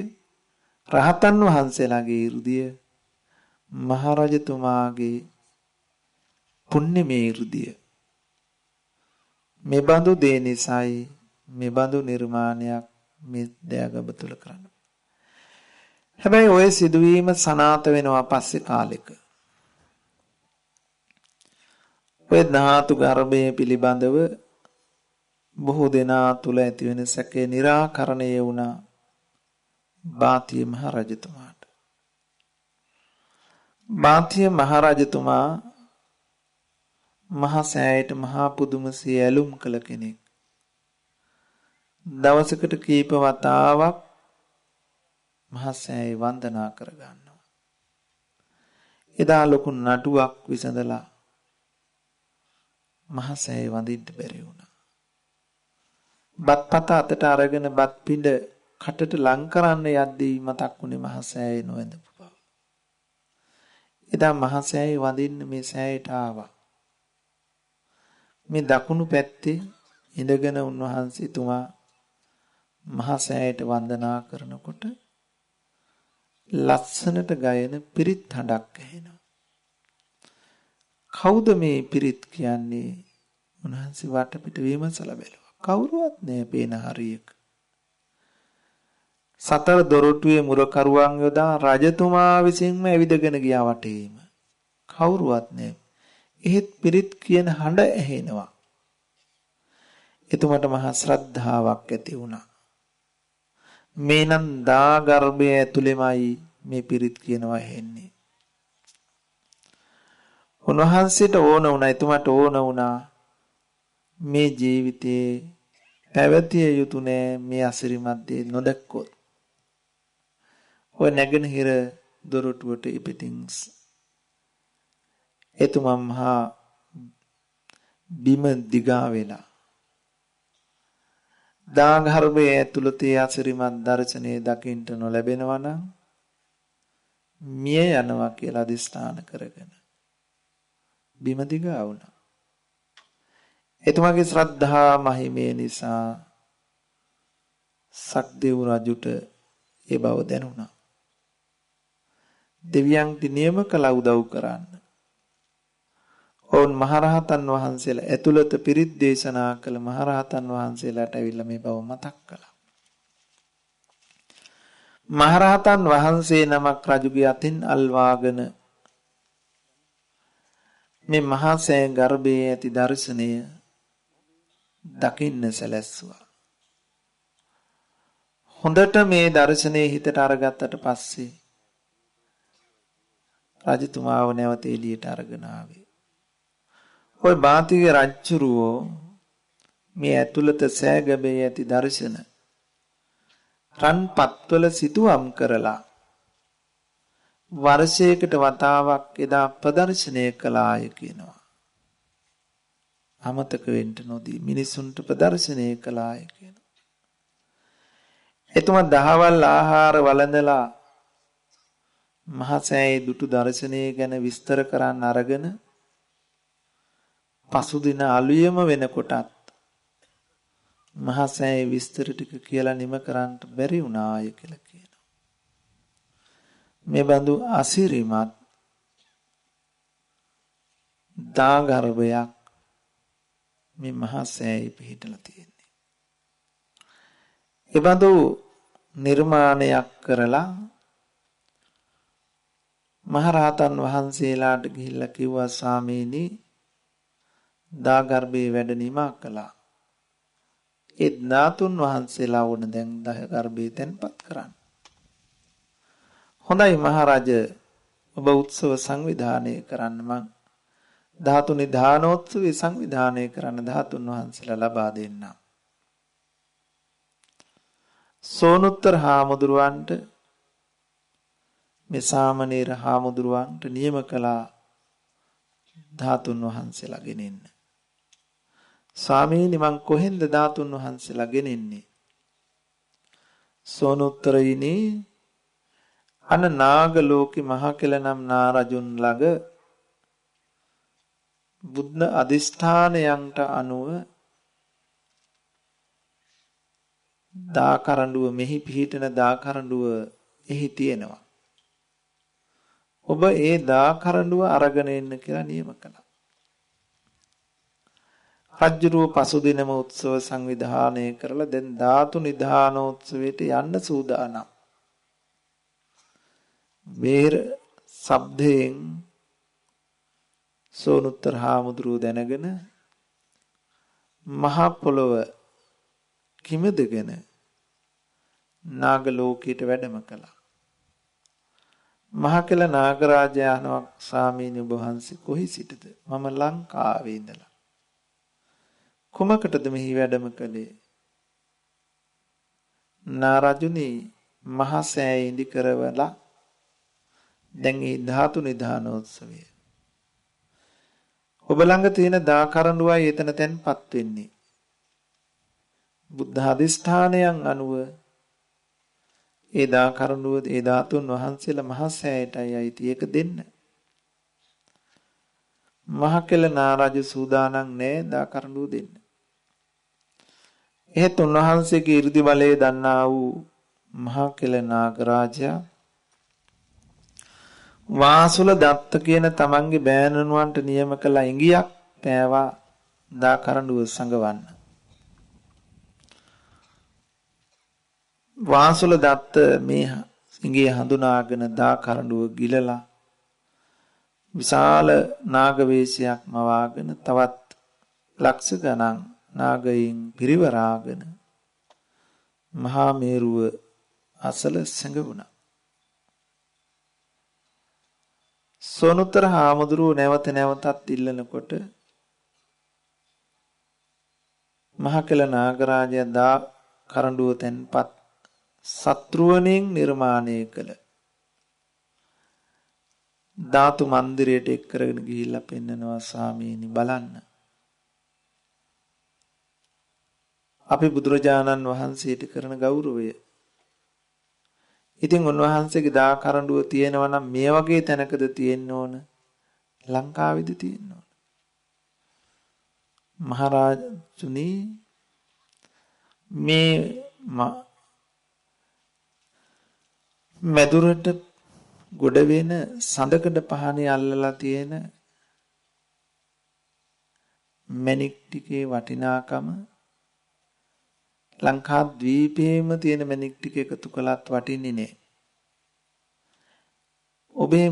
[SPEAKER 1] රහතන් වහන්සේලාගේ 이르දිය, මහරජතුමාගේ පුණ්‍යමය 이르දිය. මේ බඳු දේ නිසායි මේ බඳු නිර්මාණයක් මේ දයාගබ තුල කරන්න. හැබැයි ওই සිදුවීම සනාත වෙනවා පස්සේ කාලෙක. ඔය ධාතු ගර්භය පිළිබඳව බොහෝ දෙනා තුල ඇති වෙන සැකේ निराකරණය වුණා බාතිය මහරජතුමාට. බාතිය මහරජතුමා මහා සෑයට මහා පුදුමසේ ඇලුම් කළ කෙනෙක්. දවසකට කීප වතාවක් මහා සෑය වන්දනා කර ගන්නවා. එදා ලොකු නඩුවක් විසඳලා මහා සෑය වඳින්න බැරි වුණා. බත්පත අතට අරගෙන බත් පිඬ කටට ලං කරන්න යද්දී මතක් වුණේ මහා සෑය නොවැඳපු බව. එදා මහා සෑය වඳින්න මේ සෑයට ආවා. මේ දකුණු පැත්තේ ඉඳගෙන උන්වහන්සේ තුමා මහා සෑයට වන්දනා කරනකොට ලස්සනට ගයන පිරිත් හඬක් ඇහෙනවා. කවුද මේ පිරිත් කියන්නේ? උන්වහන්සේ වටපිට විමසලා බැලුවා. කවුරුවත් නෑ පේන හරියක. සතර දොරටුවේ මුරකරුවන් යොදා රජතුමා විසින්ම ඇවිදගෙන ගියා වටේම. කවුරුවත් නෑ. එහෙත් පිරිත් කියන හඬ ඇහෙනවා. එතුමට මහා ශ්‍රද්ධාවක් ඇති වුණා. මේනම් දාගර්භය ඇතුළෙමයි මේ පිරිත් කියනවා ඇහෙන්නේ. උන්වහන්සේට ඕන වුණා, එතුමට ඕන වුණා මේ ජීවිතේ පැවතිය යුතු නෑ මේ අසිරිමත් දේ නොදැක්කොත්. ඔය නැගෙනහිර දොරටුවට ඉපිටින් එතුමා මහා බිම දිගා වෙලා දාගර්භයේ ඇතුළත අසිරිමත් දර්ශනය දකින්න නොලැබෙනවා නම් මිය යනවා කියලා අදිස්ථාන කරගෙන බිම දිගා වුණා. එතුමාගේ ශ්‍රද්ධා මහිමේ නිසා සක්දේව් රජුට ඒ බව දැනුණා. දෙවියන්ට නියම කළ උදව් කරන්න. ඔවුන් මහරහතන් වහන්සේලා ඇතුළත පිරිත් දේශනා කළ මහරහතන් වහන්සේලාට ඇවිල්ලා මේ බව මතක් කළා. මහරහතන් වහන්සේ නමක් රජුගේ අතින් අල්වාගෙන මේ මහා සෑ ගර්භයේ ඇති දර්ශනය දකින්න සැලැස්සුවා. හොඳට මේ දර්ශනය හිතට අරගත්තට පස්සේ රජතුමාව නැවත එළියට අරගෙන ආවේ. ওই බාතිගේ රජුරෝ මේ ඇතුළත සෑගබේ ඇති දර්ශන රන් පත්වල සිතුවම් කරලා වර්ෂයකට වතාවක් එදා ප්‍රදර්ශනය කළාය කියනවා. අමතක වෙන්න නොදී මිනිසුන්ට ප්‍රදර්ශනය කළාය කියනවා. එතුමා දහවල් ආහාර වළඳලා මහසෑයේ දුටු දර්ශනය ගැන විස්තර කරන්න අරගෙන පසුදින අලුයම වෙනකොටත් මහසෑයේ විස්තර ටික කියලා නිම කරන්න බැරි වුණාය කියලා කියනවා. මේ බඳු අසිරිමත් දාගර්භයක් මේ මහසෑයේ පිහිටලා තියෙන්නේ. ඒ බඳු නිර්මාණයක් කරලා මහරහතන් වහන්සේලාට ගිහිල්ලා කිව්වා ස්වාමීනි දාගර්භයේ වැඩ නිමා කළා. ඒ ධාතුන් වහන්සේලා වුණ දැන් දාගර්භයේ තැන්පත් කරන්න. හොඳයි මහරජ ඔබ උත්සව සංවිධානය කරන්න මං ධාතු නිධානෝත්සවය සංවිධානය කරන්න ධාතුන් වහන්සේලා ලබා දෙන්නම්. සෝනුත්තර හාමුදුරුවන්ට මේ සාමණේර හාමුදුරුවන්ට නියම කළා ධාතුන් වහන්සේලා ගෙනෙන්න. ස්වාමීනි මං කොහෙන්ද ධාතුන් වහන්සේලා ගෙනෙන්නේ? සෝනුත්තරයිනි අන නාග ලෝකේ මහ කෙල නම් නාරජුන් ළඟ බුද්ධ අධිෂ්ඨානයන්ට අනුව දාකරඬුව මෙහි පිහිටන දාකරඬුව එහි තියෙනවා. ඔබ ඒ දාකරඬුව අරගෙන එන්න කියලා නියම කළා. රජුරුව පසුදිනම උත්සව සංවිධානය කරලා දැන් ධාතු නිධානෝත්සවයට යන්න සූදානම්. බේර ශබ්දයෙන් සෝනුත්තර හාමුදුරුව දැනගෙන මහ පොළොව කිමදගෙන නාග ලෝකයට වැඩම කළා. මහකෙල නාගරාජයා අහනවා ස්වාමීනි ඔබ වහන්සේ කොහි සිටද? මම ලංකාවේ ඉඳලා. කුමකටද මෙහි වැඩම කළේ? නාරජුනි මහ සෑය ඉදි කරවලා දැන් මේ ධාතු නිධානෝත්සවය ඔබ ළඟ තියෙන දාකරඬුවයි එතන තැන්පත් වෙන්නේ. බුද්ධ අධිෂ්ඨානයන් අනුව ඒ දාකරඬුව ඒ ධාතුන් වහන්සේලා මහ සෑයටයි අයිති. ඒක දෙන්න. මහකෙල නාරජ සූදානම් නෑ දාකරඬුව දෙන්න. එහෙත් උන්වහන්සේගේ 이르දි බලය දන්නා වූ මහකෙල නාගරාජයා වාසුල දත්ත කියන තමන්ගේ බෑණනුවන්ට නියම කළ ඉඟියක් පෑවා දාකරඬුව සංගවන්න. වාසුල දත්ත මේ ඉඟිය හඳුනාගෙන දාකරඬුව ගිලලා විශාල නාග වේශයක් මවාගෙන තවත් ලක්ෂ ගණන් නාගයින් පිරිවරාගෙන මහා මේරුව අසල සැඟවුණා. සෝනුත්තර හාමුදුරුව නැවත නැවතත් ඉල්ලනකොට මහකෙල නාගරාජයා දා කරඬුව තැන්පත් සත්‍රුවණෙන් නිර්මාණය කළ ධාතු මන්දිරයට එක් කරගෙන ගිහිල්ලා පෙන්නනවා ස්වාමීනි බලන්න. අපි බුදුරජාණන් වහන්සේට කරන ගෞරවය. ඉතින් උන්වහන්සේගේ දා කරඬුව තියෙනවා නම් මේ වගේ තැනකද තියෙන්න ඕන? ලංකාවේද තියෙන්න ඕන? මහරජුනි මේ මැදුරට ගොඩ වෙන සඳකඩ පහනේ අල්ලලා තියෙන මැණික් ටිකේ වටිනාකම ලංකා ද්වීපයේම තියෙන මැණික් ටික එකතු කළත් වටින්නේ නෑ. ඔබේ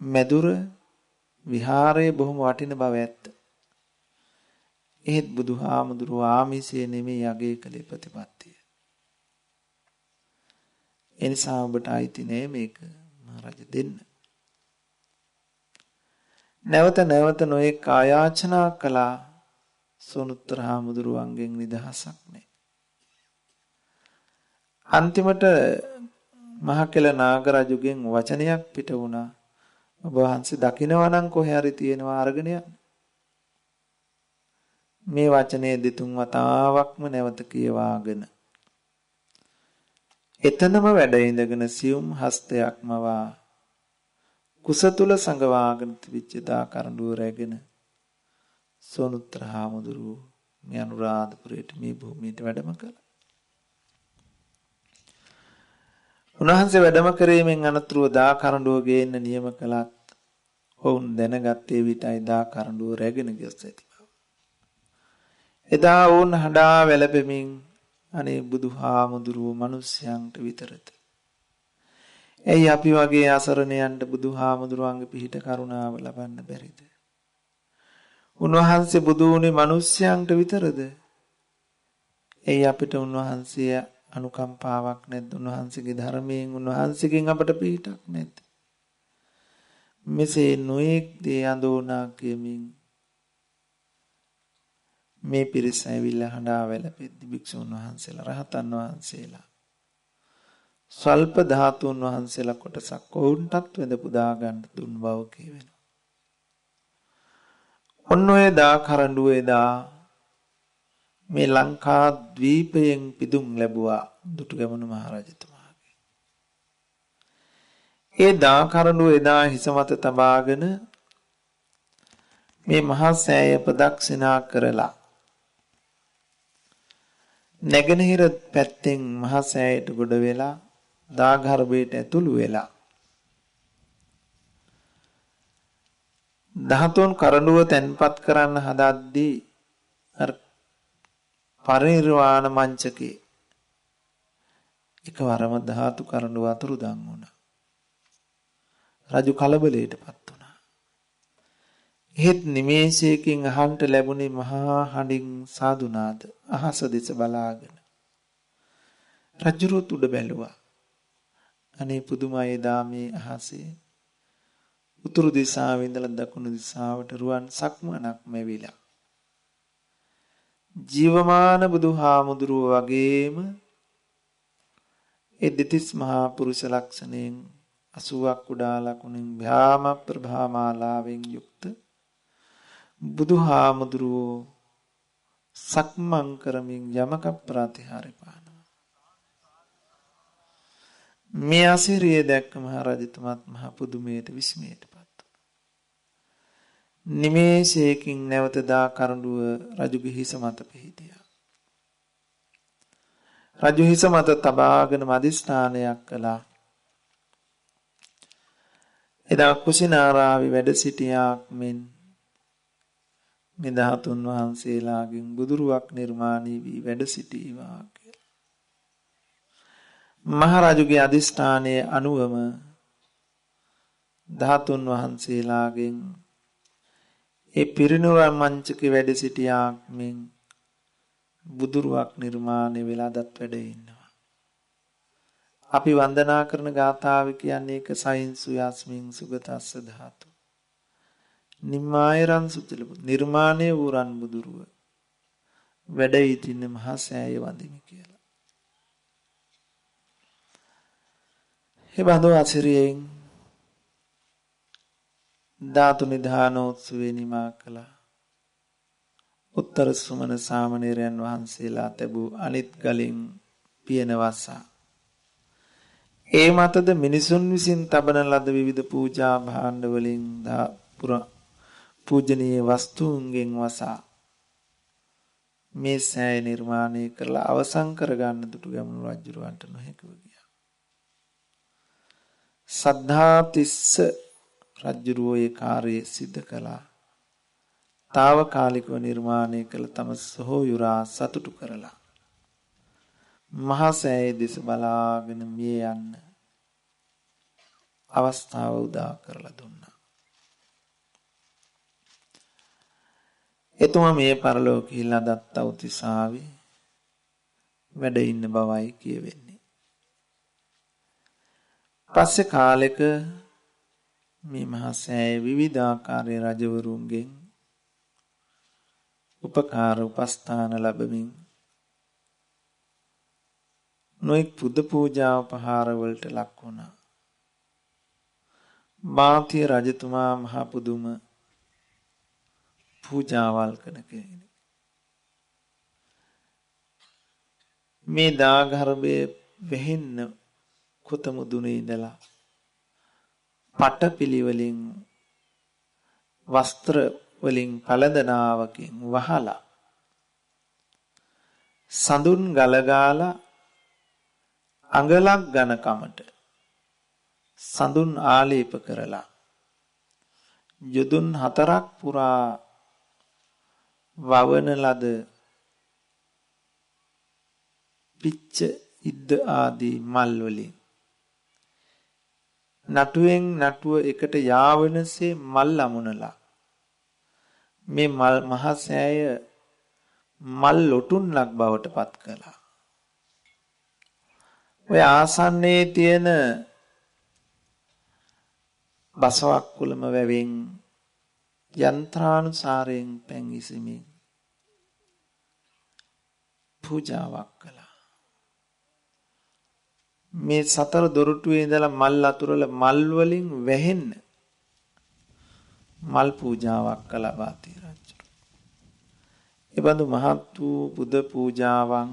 [SPEAKER 1] මැදුර විහාරයේ බොහොම වටින බව ඇත්ත. ඒත් බුදුහාමුදුරුවෝ ආමිෂයේ නෙමෙයි යගේ කලේ ප්‍රතිපත්තිය. ඒ නිසා ඔබට අයිති නෑ මේක මහරජ දෙන්න. නැවත නැවත නොඑක ආයාචනා කළා. සෝනුත්තර හාමුදුරුවන්ගෙන් නිදහසක් නෑ. අන්තිමට මහකෙල නාගරජුගෙන් වචනයක් පිට වුණා. ඔබ වහන්සේ දකිනවා නම් කොහේ හරි තියෙනවා අරගෙන යන්න. මේ වචනේ දෙතුන් වතාවක්ම නැවත කියවාගෙන එතනම වැඩ ඉඳගෙන සියුම් හස්තයක්ම වා කුස තුල සංගවාගෙන තිබිච්ච දා කරඬුව රැගෙන සෝනුත්තර හාමුදුරුවෝ මේ අනුරාධපුරයට මේ භූමියට වැඩම කළා. උන්වහන්සේ වැඩම කිරීමෙන් අනතුරුව දා කරඬුව ගේන්න නියම කළත් ඔවුන් දැනගත්තේ විටයි දා කරඬුව රැගෙන ගියස් ඇති බව. එදා වුන් හඬා වැළපෙමින් අනේ බුදුහාමුදුරුවෝ මිනිස්යන්ට විතරද? ඇයි අපි වගේ අසරණයන්ට බුදුහාමුදුරුවන්ගේ පිහිට කරුණාව ලබන්න බැරිද? උන්වහන්සේ බුදු වුණේ මිනිස්යන්ට විතරද? ඇයි අපිට උන්වහන්සේ අනුකම්පාවක් නැද්ද? උන්වහන්සේගේ ධර්මයෙන් උන්වහන්සේගෙන් අපට පිහිටක් නැද්ද? මෙසේ නොඑක් දේ අඳෝනා කියමින් මේ පිරිස ඇවිල්ලා හඬා වැළපෙද්දි භික්ෂුන් වහන්සේලා රහතන් වහන්සේලා ස්වල්ප ධාතුන් වහන්සේලා කොටසක් ඔවුන්ටත් වැඳ පුදා ගන්න දුන් බව කියවෙනවා. ඔන්න ඔය දා කරඬුව එදා මේ ලංකා ද්වීපයෙන් පිදුම් ලැබුවා දුටුගැමුණු මහරජතුමාගේ. ඒ දා කරඬුව එදා හිස මත තබාගෙන මේ මහා සෑය ප්‍රදක්ෂිනා කරලා නැගෙනහිර පැත්තෙන් මහා සෑයට ගොඩ වෙලා දාගර්භයට ඇතුළු වෙලා 13 කරඬුව තැන්පත් කරන්න හදද්දී අර පරිනිර්වාණ මංචකේ එකවරම ධාතු කරඬුව අතුරුදන් වුණා. රජු කලබලයටපත් වුණා. එහෙත් නිමේෂයකින් අහන්ට ලැබුණේ මහා හඬින් සාදුනාද අහස දෙස බලාගෙන. රජුරුත් උඩ බැලුවා. අනේ පුදුමයි දාමේ අහසේ උතුරු දිශාවෙ ඉඳලා දකුණු දිශාවට රුවන් සක්මනක් මෙවිලා. ජීවමාන බුදුහාමුදුරුව වගේම ඒ දෙතිස් මහා පුරුෂ ලක්ෂණයෙන් 80ක් කුඩා ලකුණින් භ්‍යාම ප්‍රභාමාලාවෙන් යුක්ත බුදුහාමුදුරුව සක්මන් කරමින් යමක ප්‍රතිහාරය පානවා. මේ අසිරිය දැක්ක මහරජතුමාත් මහ පුදුමයට විස්මයටපත් වුණා. නිමේෂයකින් නැවත දා කරඬුව රජුගේ හිස මත පිහිටියා. රජු හිස මත තබාගෙන මදිස්ථානයක් කළා. එදා කුසිනාරාවේ වැඩ සිටියාක් මෙන් මේ ධාතුන් වහන්සේලාගෙන් බුදුරුවක් නිර්මාණය වී වැඩ සිටීවා කියලා. මහරජුගේ අදිස්ථානයේ අනුවම ධාතුන් වහන්සේලාගෙන් ඒ පිරිනුවම් මංචකේ වැඩ සිටියාක් මෙන් බුදුරුවක් නිර්මාණය වෙලා දත් වැඩ ඉන්නවා. අපි වන්දනා කරන ගාථාව කියන්නේ ඒක සයින්සු යස්මින් සුගතස්ස ධාතු. නිම්මායරන් සුචල නිර්මාණය වූ රන් බුදුරුව වැඩ සිටින මහා සෑය වඳිමි කියලා. ඒ බඳු අසිරියෙන් ධාතු නිධානෝත්සවේ නිමා කළා. උත්තර සුමන සාමණේරයන් වහන්සේලා තැබූ අනිත් ගලින් පියන වසා. ඒ මතද මිනිසුන් විසින් තබන ලද විවිධ පූජා භාණ්ඩ වලින් පූජනීය වස්තුන්ගෙන් වසා මේ සෑය නිර්මාණය කරලා අවසන් කරගන්න දුටුගැමුණු රජුරවන්ට නොහැකිව ගියා. සද්ධාතිස්ස රජුරෝ ඒ කාර්යය සිදු කළා. తాවකාලිකව නිර්මාණය කළ තම සොහොයුරා සතුටු කරලා මහා සෑය දෙස බලාගෙන මිය යන්න අවස්ථාව උදා කරලා දුන්නා. එතුමා මේ පරලෝක ගිහිල්ලා දත්ත උතිසාවේ වැඩ ඉන්න බවයි කියවෙන්නේ. පස්සේ කාලෙක මේ මහා සෑය විවිධාකාරයේ රජවරුන්ගෙන් උපකාර උපස්ථාන ලැබමින් නොඑක් පුද පූජා උපහාර වලට ලක් වුණා. මාතිය රජතුමා මහා පුදුම පූජාවල් කරන කෙනෙක්. මේ දාගර්භයේ වෙහෙන්න කොතමුදුනේ ඉඳලා පටපිලිවලින් වස්ත්‍ර වලින් පළඳනාවකින් වහලා සඳුන් ගලගාලා අඟලක් ඝන කමට සඳුන් ආලේප කරලා යොදුන් 4ක් පුරා වවන ලද පිච්ච ඉද්ද ආදී මල් වලින් නටුවෙන් නටුව එකට යාවනසේ මල් අමුණලා මේ මහා සෑය මල් ලොටුන්නක් බවට පත් කළා. ඔය ආසන්නයේ තියෙන බසවක් කුලම වැවෙන් යන්ත්‍රානුසාරයෙන් පැන් ඉසිමින් පූජාවක් කළා. මේ සතර දොරටුවේ ඉඳලා මල් අතුරල මල් වලින් වැහෙන්න මල් පූජාවක් කළා වාති රජු. ඒ බඳු මහත් වූ බුද්ධ පූජාවන්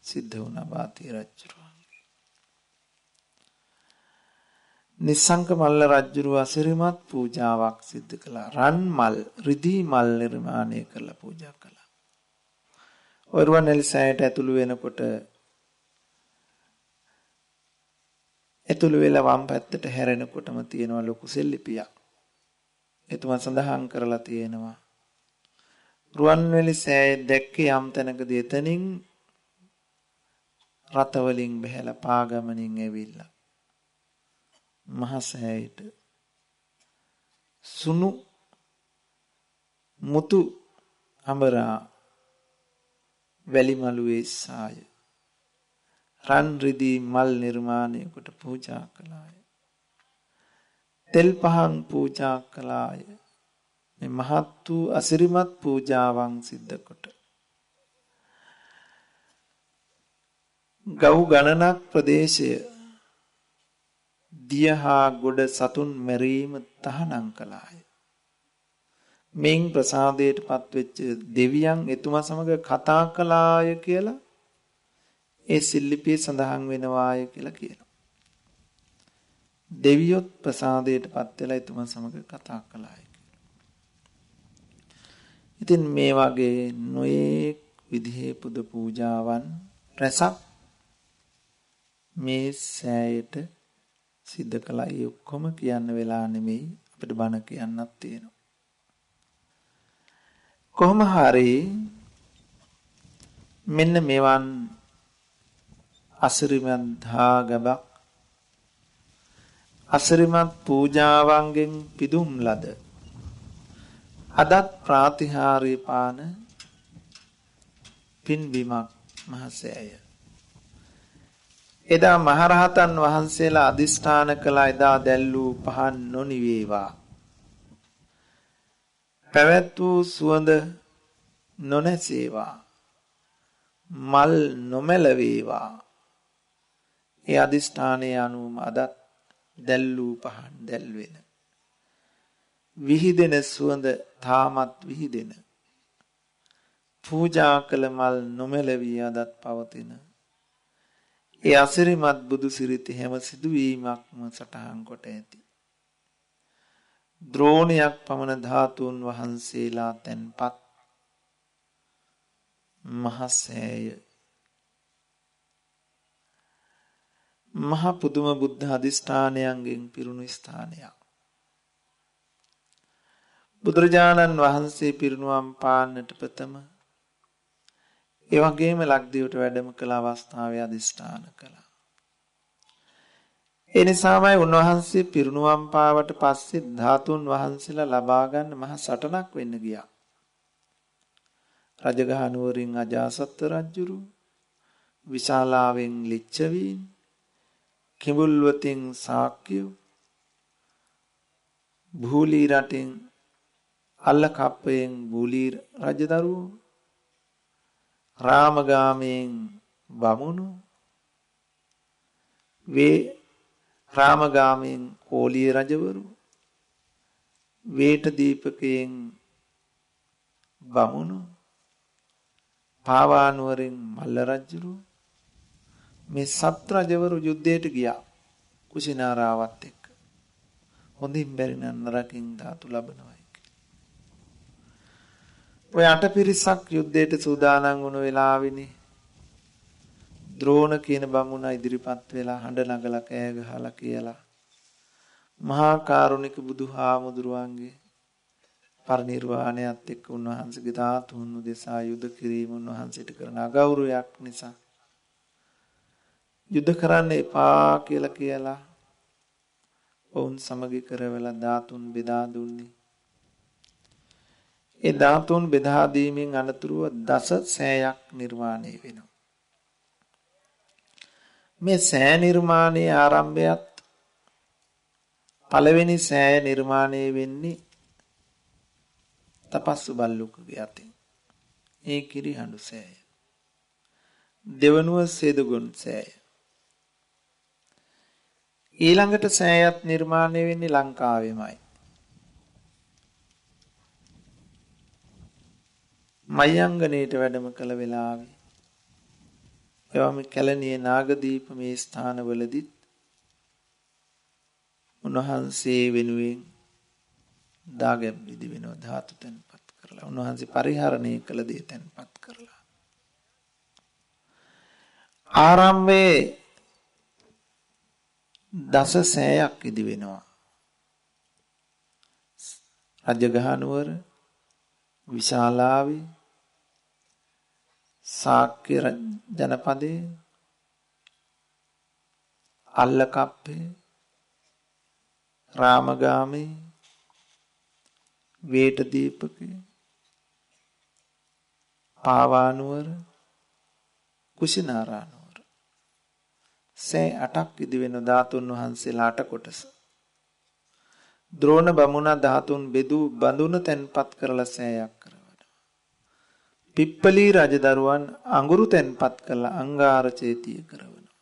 [SPEAKER 1] සිද්ධ වුණා වාති රජු. නිසංක මල්ල රජුව අසිරිමත් පූජාවක් සිද්ධ කළා. රන් මල්, රිදී මල් නිර්මාණය කරලා පූජා කළා. ඔය රුවන්වැලිසෑයට ඇතුළු වෙනකොට ඇතුළු වෙලා වම් පැත්තට හැරෙනකොටම තියෙනවා ලොකු සෙල්ලිපියක්. එතුමා සඳහන් කරලා තියෙනවා රුවන්වැලිසෑය දැක්කේ යම් තැනකදී එතනින් රත වලින් බහැලා පාගමනින් ඇවිල්ලා මහා සෑයට සුණු මුතු අඹරා වැලිමලුවේ සාය රන් රිදී මල් නිර්මාණය කොට පූජා කළාය. තෙල් පහන් පූජා කළාය. මේ මහත් වූ අසිරිමත් පූජාවන් සිද්ධ කොට ගව් ගණනක් ප්‍රදේශය දියහා ගොඩ සතුන් මැරීම තහනම් කළාය. මෙයින් ප්‍රසාදයට පත්වෙච්ච දෙවියන් එතුමා සමග කතා කළාය කියලා ඒ සිල්ලිපියේ සඳහන් වෙනවාය කියලා කියනවා. දෙවියොත් ප්‍රසාදයට පත් වෙලා එතුමා සමග කතා කළාය කියලා. ඉතින් මේ වගේ නොයෙක් විදිහේ පුද පූජාවන් රැසක් මේ සෑයට සිද්ධ කළා. ඒ ඔක්කොම කියන්න වෙලා නෙමෙයි අපිට බණ කියන්නත් තියෙනවා. කොහොම හරි මෙන්න මෙවන් අසිරිමත් ධාගබක් අසිරිමත් පූජාවන්ගෙන් පිදුම් ලද අදත් ප්‍රාතිහාර්ය පාන පින්බිමක් මහසෑය. එදා මහරහතන් වහන්සේලා අදිස්ථාන කළ එදා දැල්වූ පහන් නොනිවේවා. පැවැත් වූ සුවඳ නොනැසේවා. මල් නොමැලවේවා. ඒ අදිස්ථානයේ අනුවම අදත් දැල්වූ පහන් දැල්වෙන. විහිදෙන සුවඳ තාමත් විහිදෙන. පූජා කළ මල් නොමැලවී අදත් පවතින. ඒ අසිරිමත් බුදු සිරිත හැම සිදුවීමක්ම සටහන් කොට ඇති. ද්‍රෝණයක් පමණ ධාතුන් වහන්සේලා තැන්පත් මහසෑය මහ පුදුම බුද්ධ අධිෂ්ඨානයන්ගෙන් පිරුණු ස්ථානයක්. බුදුරජාණන් වහන්සේ පිරිනුවම් පාන්නට ප්‍රථම ඒ වගේම ලක්දිවට වැඩම කළ අවස්ථාවේ අධිෂ්ඨාන කළා. ඒ නිසාමයි උන්වහන්සේ පිරිනුවම් පාවට පස්සේ ධාතුන් වහන්සේලා ලබා ගන්න මහ සටනක් වෙන්න ගියා. රජගහ නුවරින් අජාසත් රජුරු, විශාලාවෙන් ලිච්ඡවීන්, කිඹුල්වතින් ශාක්‍යයෝ, භූලී රටින් අල්ලකප්පයෙන් භූලී රජදරුවෝ, රාමගාමයෙන් බමුණු, රාමගාමයෙන් කෝලිය රජවරු, වේටදීපකයෙන් බමුණු, පාවානුවරින් මල්ල රජුරු, මේ සත් රජවරු යුද්ධයට ගියා කුසිනාරාවත් එක්ක. හොඳින් බැරි නම් නරකින් ධාතු ලබනවා. ඔය අට පිරිසක් යුද්ධයට සූදානම් වුණු වෙලාවෙනේ ද්‍රෝණ කියන බමුණා ඉදිරිපත් වෙලා හඬ නගලා කෑ ගහලා කියලා මහා කරුණික බුදුහාමුදුරුවන්ගේ පරිනිර්වාණයත් එක්ක උන්වහන්සේගේ ධාතුන් උදෙසා යුද කිරීම උන්වහන්සේට කරන අගෞරවයක් නිසා යුද කරන්න එපා කියලා ඔවුන් සමගි කරවලා ධාතුන් බෙදා දුන්නේ. ඒ ධාතුන් බෙදා දීමෙන් අනතුරුව දස සෑයක් නිර්මාණය වෙනවා. මේ සෑ නිර්මාණයේ ආරම්භයත් පළවෙනි සෑය නිර්මාණය වෙන්නේ තපස්සු බල්ලුකගේ අතින්. ඒ කිරිහඬු සෑය. දෙවනුව සේදුගොන් සෑය. ඊළඟට සෑයත් නිර්මාණය වෙන්නේ ලංකාවෙමයි. මයංගනේට වැඩම කළ වෙලාවේ එවම කැලණියේ නාගදීප මේ ස්ථානවලදීත් උන්වහන්සේ වෙනුවෙන් දාගැබ් විදි වෙනවා ධාතු තැන්පත් කරලා. උන්වහන්සේ පරිහරණය කළ දේ තැන්පත් කරලා. ආරම්භයේ දස සෑයක් ඉදි වෙනවා. රජගහ නුවර, විශාලාවේ, ශාක්‍ය ජනපදයේ, අල්ලකප්පේ, රාමගාමේ, වේටදීපකේ, පාවානුවර, කුසිනාරානුවර. සෑ 8ක් ඉදි වෙන ධාතුන් වහන්සේලා 8 කොටස. ද්‍රෝණ බමුණා ධාතුන් බඳුන තැන්පත් කරලා සෑයක් කරවනවා. පිප්පලී රජදරුවන් අඟුරු තැන්පත් කරලා අංගාර චේතිය කරවනවා.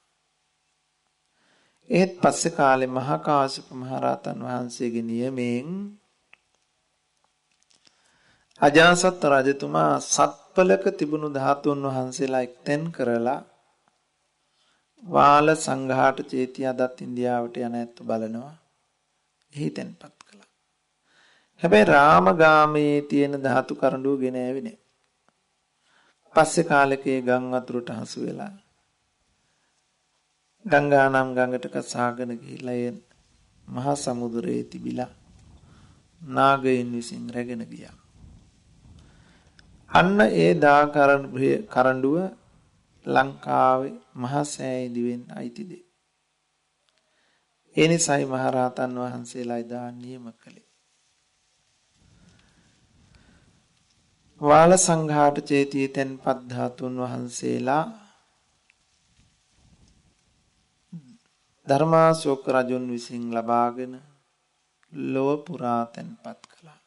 [SPEAKER 1] ඒත් පස්සේ කාලේ මහා කාශ්‍යප මහ රහතන් වහන්සේගේ නියමයෙන් අජාසත් රජතුමා සත්පලක තිබුණු ධාතුන් වහන්සේලා එක්තෙන් කරලා වාල සංඝාට චේතිය අදත් ඉන්දියාවට යන ඇත්ත බලනවා. එහි තැන්පත් කළා. හැබැයි රාමගාමයේ තියෙන ධාතු කරඬුව ගෙන ආවේ නෑ. පස්සේ කාලෙකේ ගම් වතුරට හසු වෙලා ගංගානම් ගඟට කසාගෙන ගිහිලා ඒ මහා සමුද්‍රයේ තිබිලා නාගයින් විසින් රැගෙන ගියා. අන්න ඒ කරඬුව ලංකාවේ මහා සෑය දිවෙන් අයිති දෙයි. ඒ නිසායි මහරහතන් වහන්සේලා එදා නියම කළේ. වාල සංඝාට චේතිය තෙන්පත් ධාතුන් වහන්සේලා ධර්මාශෝක රජුන් විසින් ලබාගෙන ලොව පුරා තෙන්පත් කළා.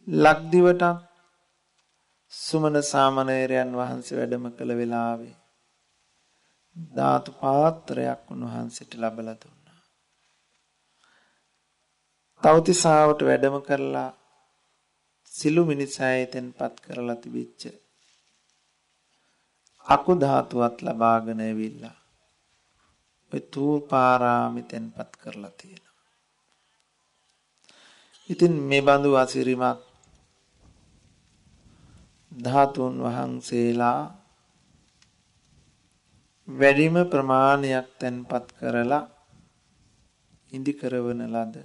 [SPEAKER 1] ලක්දිවට සුමන සාමණේරයන් වහන්සේ වැඩම කළ වෙලාවේ ධාතු පාත්‍රයක් උන්වහන්සේට ලැබලා දුන්නා. තවතිසාවට වැඩම කරලා සිළු මිනිසාය තෙන්පත් කරලා තිබිච්ච අකු ධාතුවත් ලබාගෙන ඇවිල්ලා ඔය තූපාරාමෙ තෙන්පත් කරලා තියෙනවා. ඉතින් මේ බඳු අසිරිමත් ධාතුන් වහන්සේලා වැඩිම ප්‍රමාණයක් තැන්පත් කරලා ඉදි කරවන ලද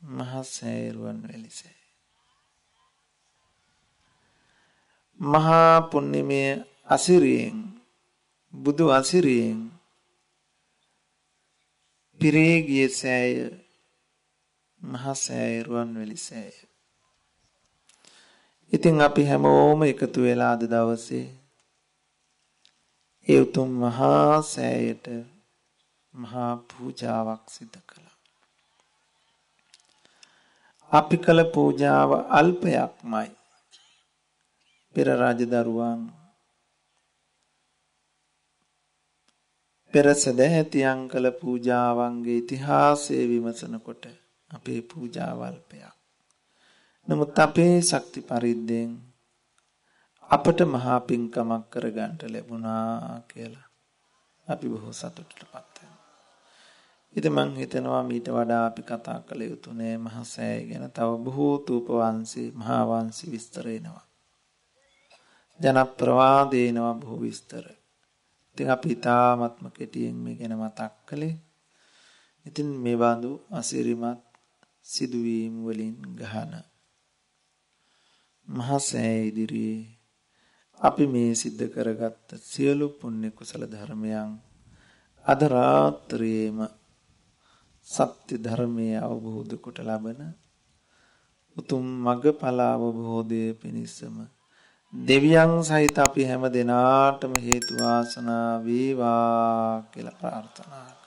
[SPEAKER 1] මහා සෑරුවන් වැලිසෑය. මහා පුණ්‍යමය අසිරියෙන් බුදු අසිරියෙන් පිරී ගිය සෑය මහා සෑරුවන් වැලිසෑය. ඉතින් අපි හැමෝම එකතු වෙලා අද දවසේ ඒ උතුම් මහා සෑයට මහා පූජාවක් සිදු කළා. අපි කළ පූජාව අල්පයක්මයි. පෙර රජදරුවන් පෙර සදැහැතියන් කළ පූජාවන්ගේ ඉතිහාසය විමසනකොට අපේ පූජාව අල්පයක්. නමුත් අපේ ශක්ති පරිද්දෙන් අපට මහා පින්කමක් කරගන්නට ලැබුණා කියලා අපි බොහෝ සතුටටපත් වෙනවා. ඉතින් මං හිතනවා මීට වඩා අපි කතා කළ යුතු නෑ මහා සෑය ගැන. තව බොහෝ තූප වංශී මහා වංශී විස්තර එනවා. ජන ප්‍රවාද එනවා බොහෝ විස්තර. ඉතින් අපි තාමත්ම කෙටියෙන් මේ ගැන මතක් කළේ. ඉතින් මේ බඳු අසිරිමත් සිදුවීම් වලින් ගහන මහා සෑය ඉදිරියේ අපි මේ සිද්ධ කරගත්ත සියලු පුණ්‍ය කුසල ධර්මයන් අද රාත්‍රියේම සත්‍ය ධර්මයේ අවබෝධ කොට ලබන උතුම් මගඵල අවබෝධයේ පිණිසම දෙවියන් සහිත අපි හැම දිනාටම හේතු වාසනා වේවා කියලා ප්‍රාර්ථනා